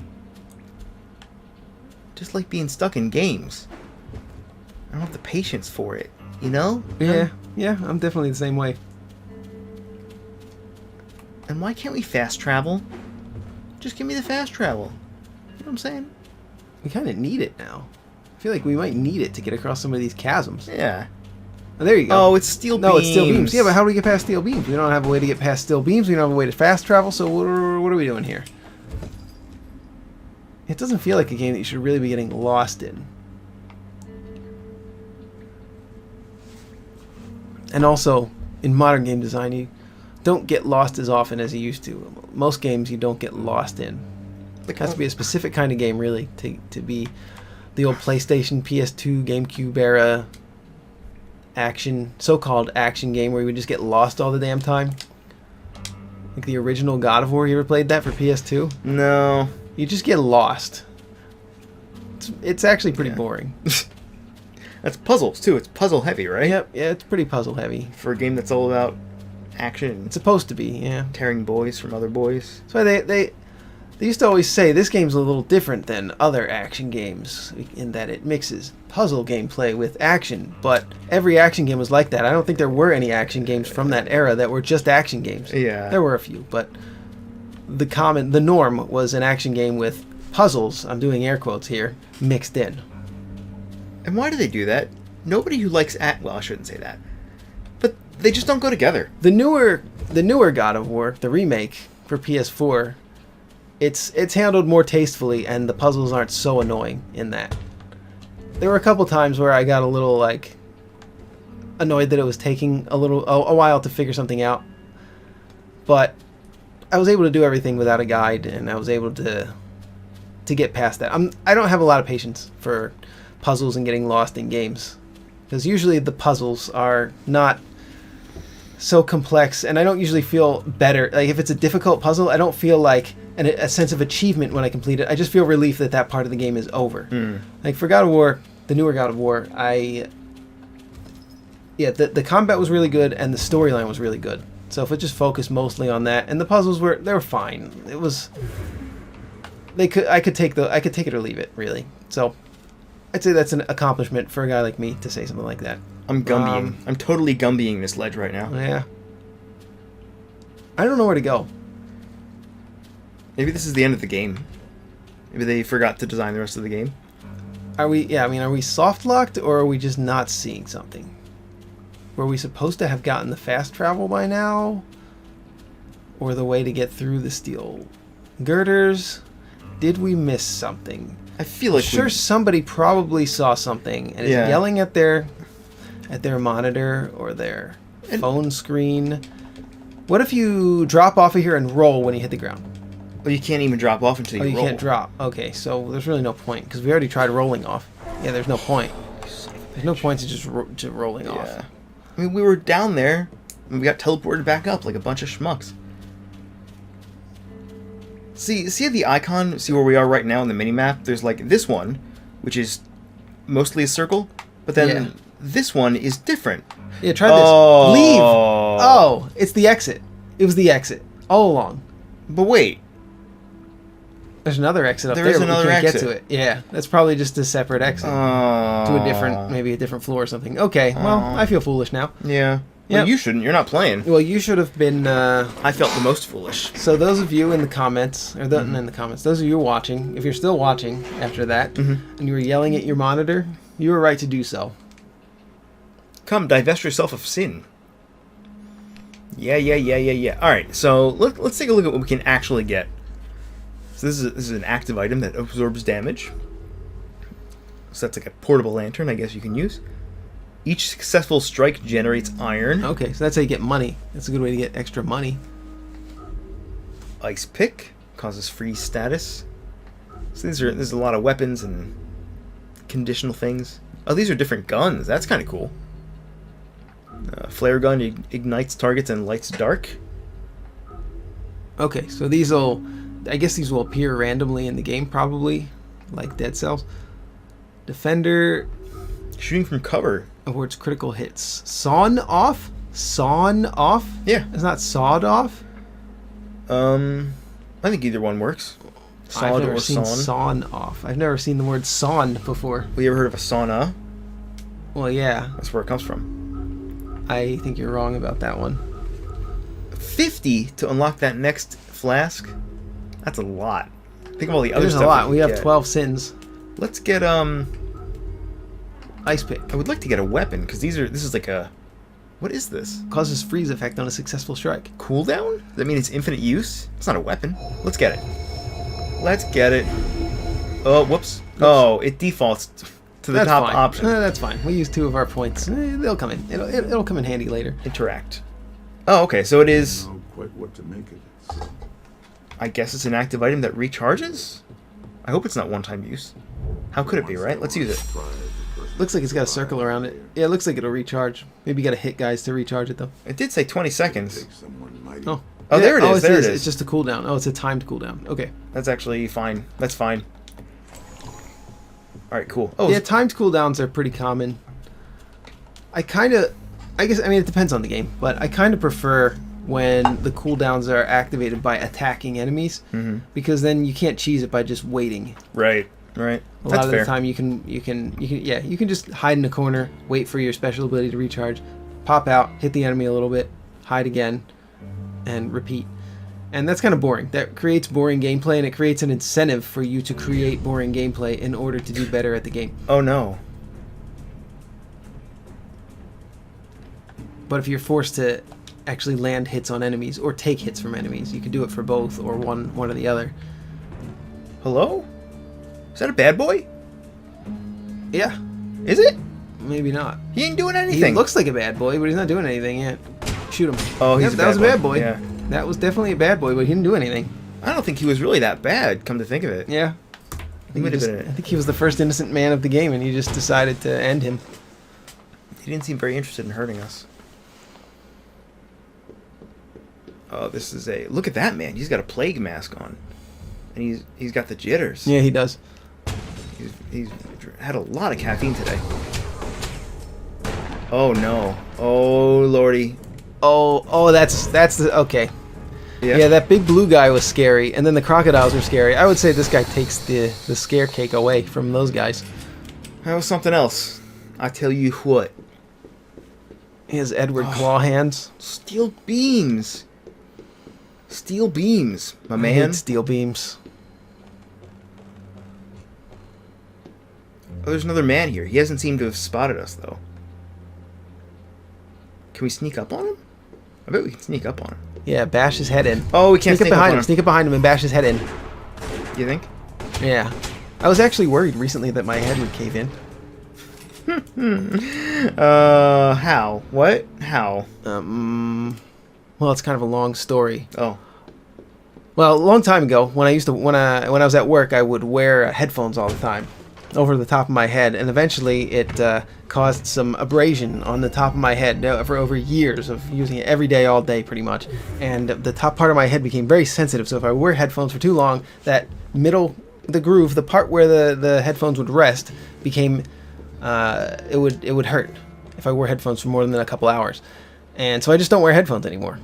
Just like being stuck in games. I don't have the patience for it, you know? Yeah, I'm definitely the same way. And why can't we fast travel? Just give me the fast travel. You know what I'm saying? We kind of need it now. I feel like we might need it to get across some of these chasms. Yeah. Oh, there you go. Oh, it's steel beams. No, it's steel beams. Yeah, but how do we get past steel beams? We don't have a way to get past steel beams. We don't have a way to fast travel. So what are we doing here? It doesn't feel like a game that you should really be getting lost in. And also, in modern game design, you don't get lost as often as you used to. Most games you don't get lost in. It has to be a specific kind of game, really, to be the old PlayStation, PS2, GameCube era action, so-called action game where you would just get lost all the damn time. Like the original God of War. You ever played that for PS2? No. You just get lost. It's actually pretty boring. That's puzzles too. It's puzzle heavy, right? Yep, yeah, it's pretty puzzle heavy. For a game that's all about action. It's supposed to be, yeah. Tearing boys from other boys. That's why they used to always say this game's a little different than other action games in that it mixes puzzle gameplay with action. But every action game was like that. I don't think there were any action games from that era that were just action games. Yeah. There were a few, but the norm was an action game with puzzles, I'm doing air quotes here, mixed in. And why do they do that? Nobody who likes well, I shouldn't say that. But they just don't go together. The newer God of War, the remake for PS4, it's handled more tastefully, and the puzzles aren't so annoying in that. There were a couple times where I got a little like annoyed that it was taking a while to figure something out, but I was able to do everything without a guide, and I was able to get past that. I don't have a lot of patience for puzzles and getting lost in games, because usually the puzzles are not so complex, and I don't usually feel better. Like if it's a difficult puzzle, I don't feel like a sense of achievement when I complete it. I just feel relief that that part of the game is over. Like for God of War, the newer God of War, the combat was really good and the storyline was really good. So if it just focused mostly on that, and the puzzles were fine. It was I could take it or leave it, really. So I'd say that's an accomplishment for a guy like me to say something like that. I'm Gumbying. I'm totally Gumbying this ledge right now. Yeah. I don't know where to go. Maybe this is the end of the game. Maybe they forgot to design the rest of the game. Are we soft locked, or are we just not seeing something? Were we supposed to have gotten the fast travel by now? Or the way to get through the steel girders? Did we miss something? I feel like Somebody probably saw something and is yelling at their monitor or their phone screen. What if you drop off of here and roll when you hit the ground? Well, you can't even drop off until you roll. You can't drop. Okay, so there's really no point, because we already tried rolling off. Yeah, there's no point. There's no point to just rolling off. I mean, we were down there, and we got teleported back up like a bunch of schmucks. See the icon? See where we are right now in the minimap? There's like this one, which is mostly a circle, but then this one is different. Yeah, try this. Leave! Oh, it's the exit. It was the exit all along. But wait. There's another exit up there. There is another exit. Get to it. Yeah, that's probably just a separate exit to maybe a different floor or something. Okay, well, I feel foolish now. Yeah. Well, you shouldn't. You're not playing. Well, you should have been. I felt the most foolish. So those of you in the comments, those of you watching, if you're still watching after that, and you were yelling at your monitor, you were right to do so. Come, divest yourself of sin. Yeah. All right, so let's take a look at what we can actually get. So this is an active item that absorbs damage. So that's like a portable lantern, I guess you can use. Each successful strike generates iron. Okay, so that's how you get money. That's a good way to get extra money. Ice pick causes freeze status. So there's a lot of weapons and conditional things. Oh, these are different guns. That's kind of cool. Flare gun ignites targets and lights dark. Okay, so I guess these will appear randomly in the game, probably, like dead cells. Defender. Shooting from cover. Awards critical hits. Sawn off? Sawn off? Yeah. It's not sawed off? I think either one works. Sawed I've never or seen sawn. sawn off. I've never seen the word sawn before. Well, you ever heard of a sauna? Well, yeah. That's where it comes from. I think you're wrong about that one. 50 to unlock that next flask? That's a lot. Think of all the other There's stuff. a lot. We have 12 sins. Let's get Ice pick. I would like to get a weapon, because this is like a... What is this? Causes freeze effect on a successful strike. Cooldown? Does that mean it's infinite use? It's not a weapon. Let's get it. Let's get it. Oh, whoops. Oh, it defaults to the top option. That's fine. We use 2 of our points. They'll come in. It'll come in handy later. Interact. Oh, okay. So it is... I don't know quite what to make of it. So. I guess it's an active item that recharges? I hope it's not one-time use. How could it be, right? Let's use it. Looks like it's got a circle around it. Yeah, it looks like it'll recharge. Maybe you gotta hit guys to recharge it though. It did say 20 seconds. Think someone might Oh. Oh, there it is. There it is. It's just a cooldown. Oh, it's a timed cooldown. Okay. That's actually fine. That's fine. All right, cool. Oh, Yeah, timed cooldowns are pretty common. I guess, I mean, it depends on the game, but I kind of prefer when the cooldowns are activated by attacking enemies, because then you can't cheese it by just waiting. right, right. A That's lot of fair. the time you can just hide in a corner, wait for your special ability to recharge, pop out, hit the enemy a little bit, hide again, and repeat. And that's kind of boring. That creates boring gameplay, and it creates an incentive for you to create boring gameplay in order to do better at the game. Oh no. But if you're forced to actually land hits on enemies or take hits from enemies, you can do it for both or one or the other. Hello? Is that a bad boy? Yeah, Is it? maybe not. He ain't doing He anything. looks like a bad boy, but he's not doing anything yet. Shoot him. Oh, he's Yep, a that bad was a boy. bad boy. Yeah. That was definitely a bad boy, but he didn't do anything. I don't think he was really that bad, come to think of it. Yeah. He might have been I think he was the first innocent man of the game, and you just decided to end him. He didn't seem very interested in hurting us. Oh, this is a... Look at that, man. He's got a plague mask on. And he's got the jitters. Yeah, he does. He's had a lot of caffeine today. Oh, no. Oh, lordy. Oh, that's the okay. Yeah, that big blue guy was scary, and then the crocodiles were scary. I would say this guy takes the scare cake away from those guys. That was something else. I tell you what. He has Edward Claw hands. Steel beams. Steel beams, my I man. hate steel beams. Oh, there's another man here. He hasn't seemed to have spotted us, though. Can we sneak up on him? I bet we can sneak up on him. Yeah, bash his head in. Oh, we can't sneak sneak up behind on him. him. Sneak up behind him and bash his head in. You think? Yeah. I was actually worried recently that my head would cave in. How? What? How? Well, it's kind of a long story. Oh. Well, a long time ago, when I was at work, I would wear headphones all the time, over the top of my head, and eventually it caused some abrasion on the top of my head for over years of using it every day, all day, pretty much. And the top part of my head became very sensitive. So if I wear headphones for too long, that the groove, the part where the headphones would rest, became it would hurt if I wore headphones for more than a couple hours. And so I just don't wear headphones anymore.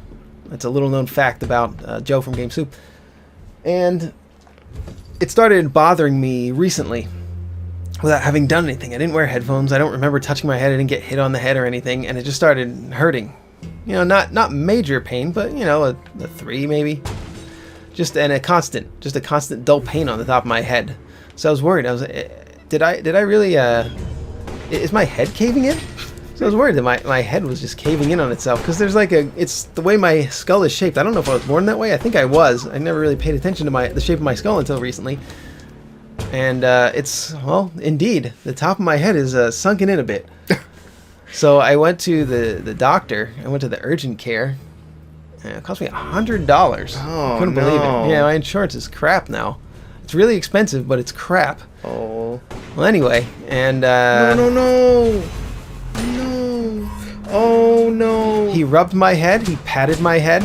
That's a little known fact about Joe from GameSoup. And it started bothering me recently without having done anything. I didn't wear headphones. I don't remember touching my head. I didn't get hit on the head or anything. And it just started hurting. You know, not major pain, but, you know, a 3 maybe. Just a constant dull pain on the top of my head. So I was worried. I was, did I really, is my head caving in? So I was worried that my head was just caving in on itself, because there's like it's the way my skull is shaped. I don't know if I was born that way. I think I was. I never really paid attention to the shape of my skull until recently. And it's, well, indeed, the top of my head is sunken in a bit. So I went to the doctor. I went to the urgent care. And it cost me $100. Oh, Couldn't believe no. it. Yeah, my insurance is crap now. It's really expensive, but it's crap. Oh. Well, anyway, and No. Oh, no. he rubbed my head. He patted my head.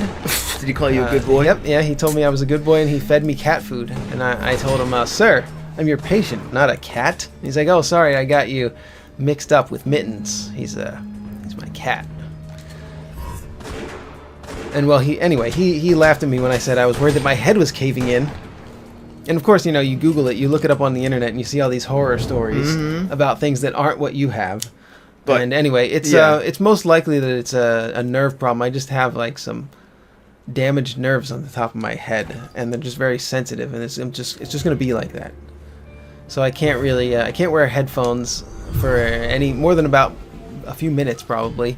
Did he call you a good boy? Yep, yeah, he told me I was a good boy, and he fed me cat food. And I told him, sir, I'm your patient, not a cat. And he's like, oh, sorry, I got you mixed up with Mittens. He's my cat. And well, he laughed at me when I said I was worried that my head was caving in. And of course, you know, you Google it, you look it up on the internet, and you see all these horror stories about things that aren't what you have. But, and anyway, it's most likely that it's a nerve problem. I just have like some damaged nerves on the top of my head, and they're just very sensitive, and it's just going to be like that. So I can't really I can't wear headphones for any more than about a few minutes probably,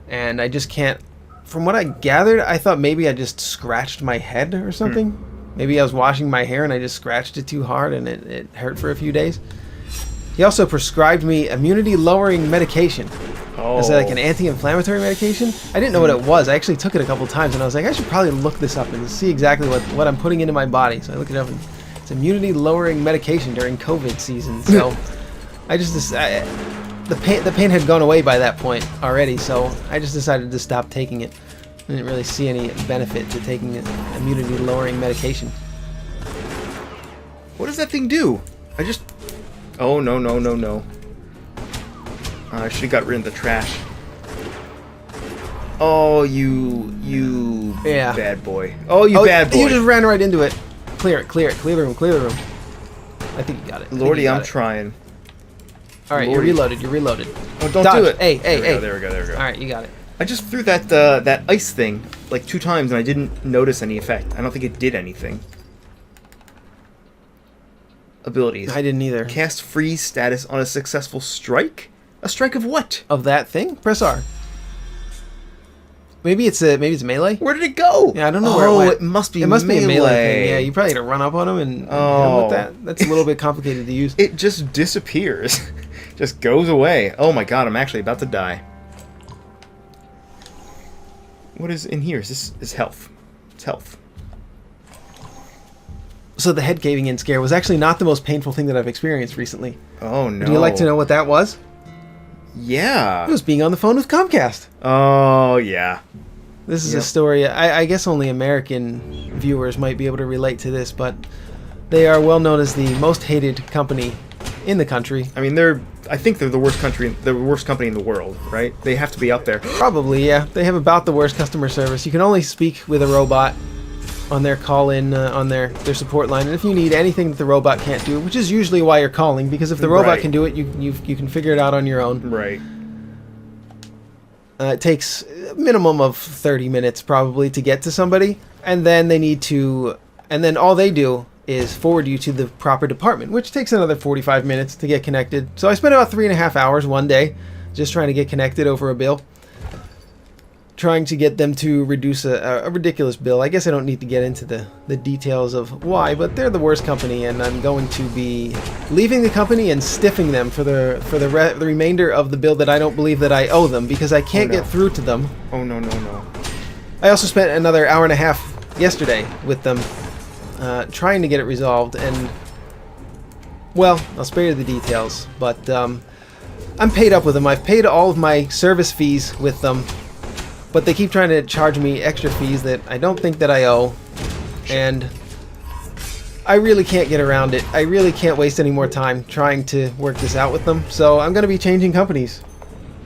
and I just can't. From what I gathered, I thought maybe I just scratched my head or something. Maybe I was washing my hair and I just scratched it too hard and it hurt for a few days. He also prescribed me immunity-lowering medication. Oh. Is it like an anti-inflammatory medication? I didn't know what it was. I actually took it a couple times, and I was like, I should probably look this up and see exactly what I'm putting into my body. So I looked it up, and it's immunity-lowering medication during COVID season. So The pain had gone away by that point already, so I just decided to stop taking it. I didn't really see any benefit to taking immunity-lowering medication. What does that thing do? Oh, no, no, no, no. I should have got rid of the trash. Oh, you bad boy. Oh, you bad boy. You just ran right into it. Clear it, clear it, clear the room, clear the room. I think you got it. Lordy, I'm trying. Alright, you're reloaded, you're reloaded. Oh, don't Dodge. do it. Hey, hey, hey. There we go, there we go. Alright, you got it. I just threw that ice thing like 2 times and I didn't notice any effect. I don't think it did anything. Abilities. I didn't either. Cast freeze status on a successful strike? A strike of what? Of that thing? Press R. Maybe it's melee? Where did it go? Yeah, I don't know where it went. It must be It must be a melee thing. Yeah, you probably got to run up on him and hit him with that. That's a little bit complicated to use. It just disappears. Just goes away. Oh my god, I'm actually about to die. What is in here? Is health. It's health. So the head caving in scare was actually not the most painful thing that I've experienced recently. Oh no. Would you like to know what that was? Yeah. It was being on the phone with Comcast. Oh yeah. This is a story, I guess only American viewers might be able to relate to this, but they are well known as the most hated company in the country. I mean, I think they're the worst company in the world, right? They have to be up there. Probably, yeah. They have about the worst customer service. You can only speak with a robot on their call-in, on their support line. And if you need anything that the robot can't do, which is usually why you're calling, because if the robot can do it, you can figure it out on your own. Right. It takes a minimum of 30 minutes probably to get to somebody, and then then all they do is forward you to the proper department, which takes another 45 minutes to get connected. So I spent about 3.5 hours one day just trying to get connected over a bill, trying to get them to reduce a ridiculous bill. I guess I don't need to get into the details of why, but they're the worst company, and I'm going to be leaving the company and stiffing them for the remainder of the bill that I don't believe that I owe them, because I can't get through to them. Oh no, no, no. I also spent another hour and a half yesterday with them trying to get it resolved, and well, I'll spare you the details, but I'm paid up with them. I've paid all of my service fees with them, but they keep trying to charge me extra fees that I don't think that I owe, and I really can't get around it. I really can't waste any more time trying to work this out with them, so I'm going to be changing companies.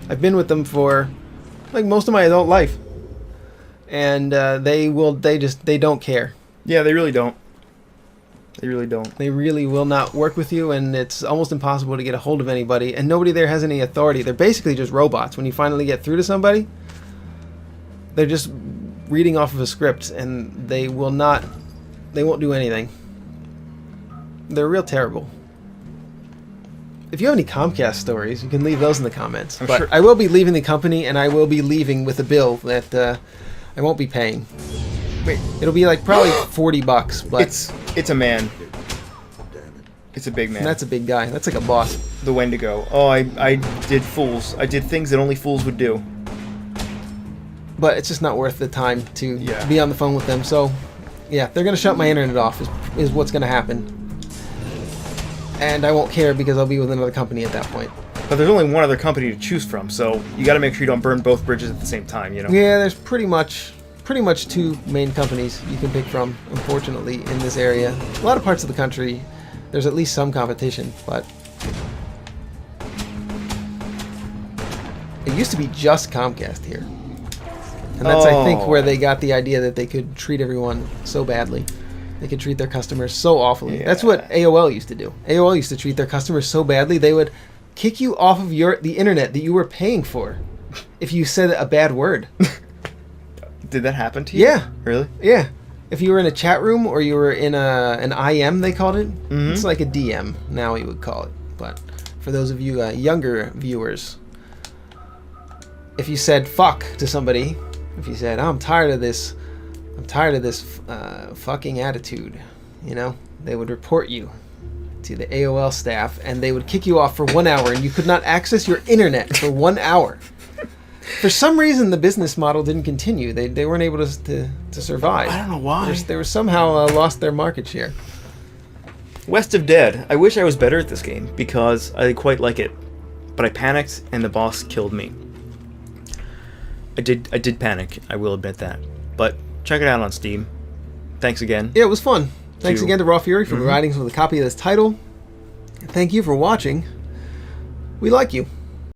I've been with them for like most of my adult life, and they don't care. Yeah, they really don't. They really don't. They really will not work with you, and it's almost impossible to get a hold of anybody, and nobody there has any authority. They're basically just robots. When you finally get through to somebody, they're just reading off of a script, and they won't do anything. They're real terrible. If you have any Comcast stories, you can leave those in the comments. But sure. I will be leaving the company, and I will be leaving with a bill that I won't be paying. Wait, it'll be like probably $40, but it's a man. It's a big man. That's a big guy. That's like a boss. The Wendigo. Oh, I did fools. I did things that only fools would do. But it's just not worth the time to be on the phone with them. So, yeah, they're gonna shut my internet off. Is what's gonna happen. And I won't care because I'll be with another company at that point. But there's only one other company to choose from, so you got to make sure you don't burn both bridges at the same time, you know. Yeah, there's pretty much 2 main companies you can pick from, unfortunately, in this area. A lot of parts of the country, there's at least some competition, but it used to be just Comcast here. And that's, I think, where they got the idea that they could treat everyone so badly. They could treat their customers so awfully. Yeah. That's what AOL used to do. AOL used to treat their customers so badly, they would kick you off of the internet that you were paying for if you said a bad word. Did that happen to you? Yeah. Really? Yeah. If you were in a chat room or you were in an IM, they called it. Mm-hmm. It's like a DM now we would call it. But for those of you younger viewers, if you said fuck to somebody, if you said, oh, I'm tired of this fucking attitude, you know, they would report you to the AOL staff, and they would kick you off for 1 hour, and you could not access your internet for 1 hour. For some reason, the business model didn't continue. They weren't able to survive. I don't know why. They were somehow lost their market share. West of Dead. I wish I was better at this game because I quite like it, but I panicked and the boss killed me. I did panic. I will admit that. But check it out on Steam. Thanks again. Yeah, it was fun. Thanks To- again to Raw Fury for providing us with a copy of this title. And thank you for watching. We like you.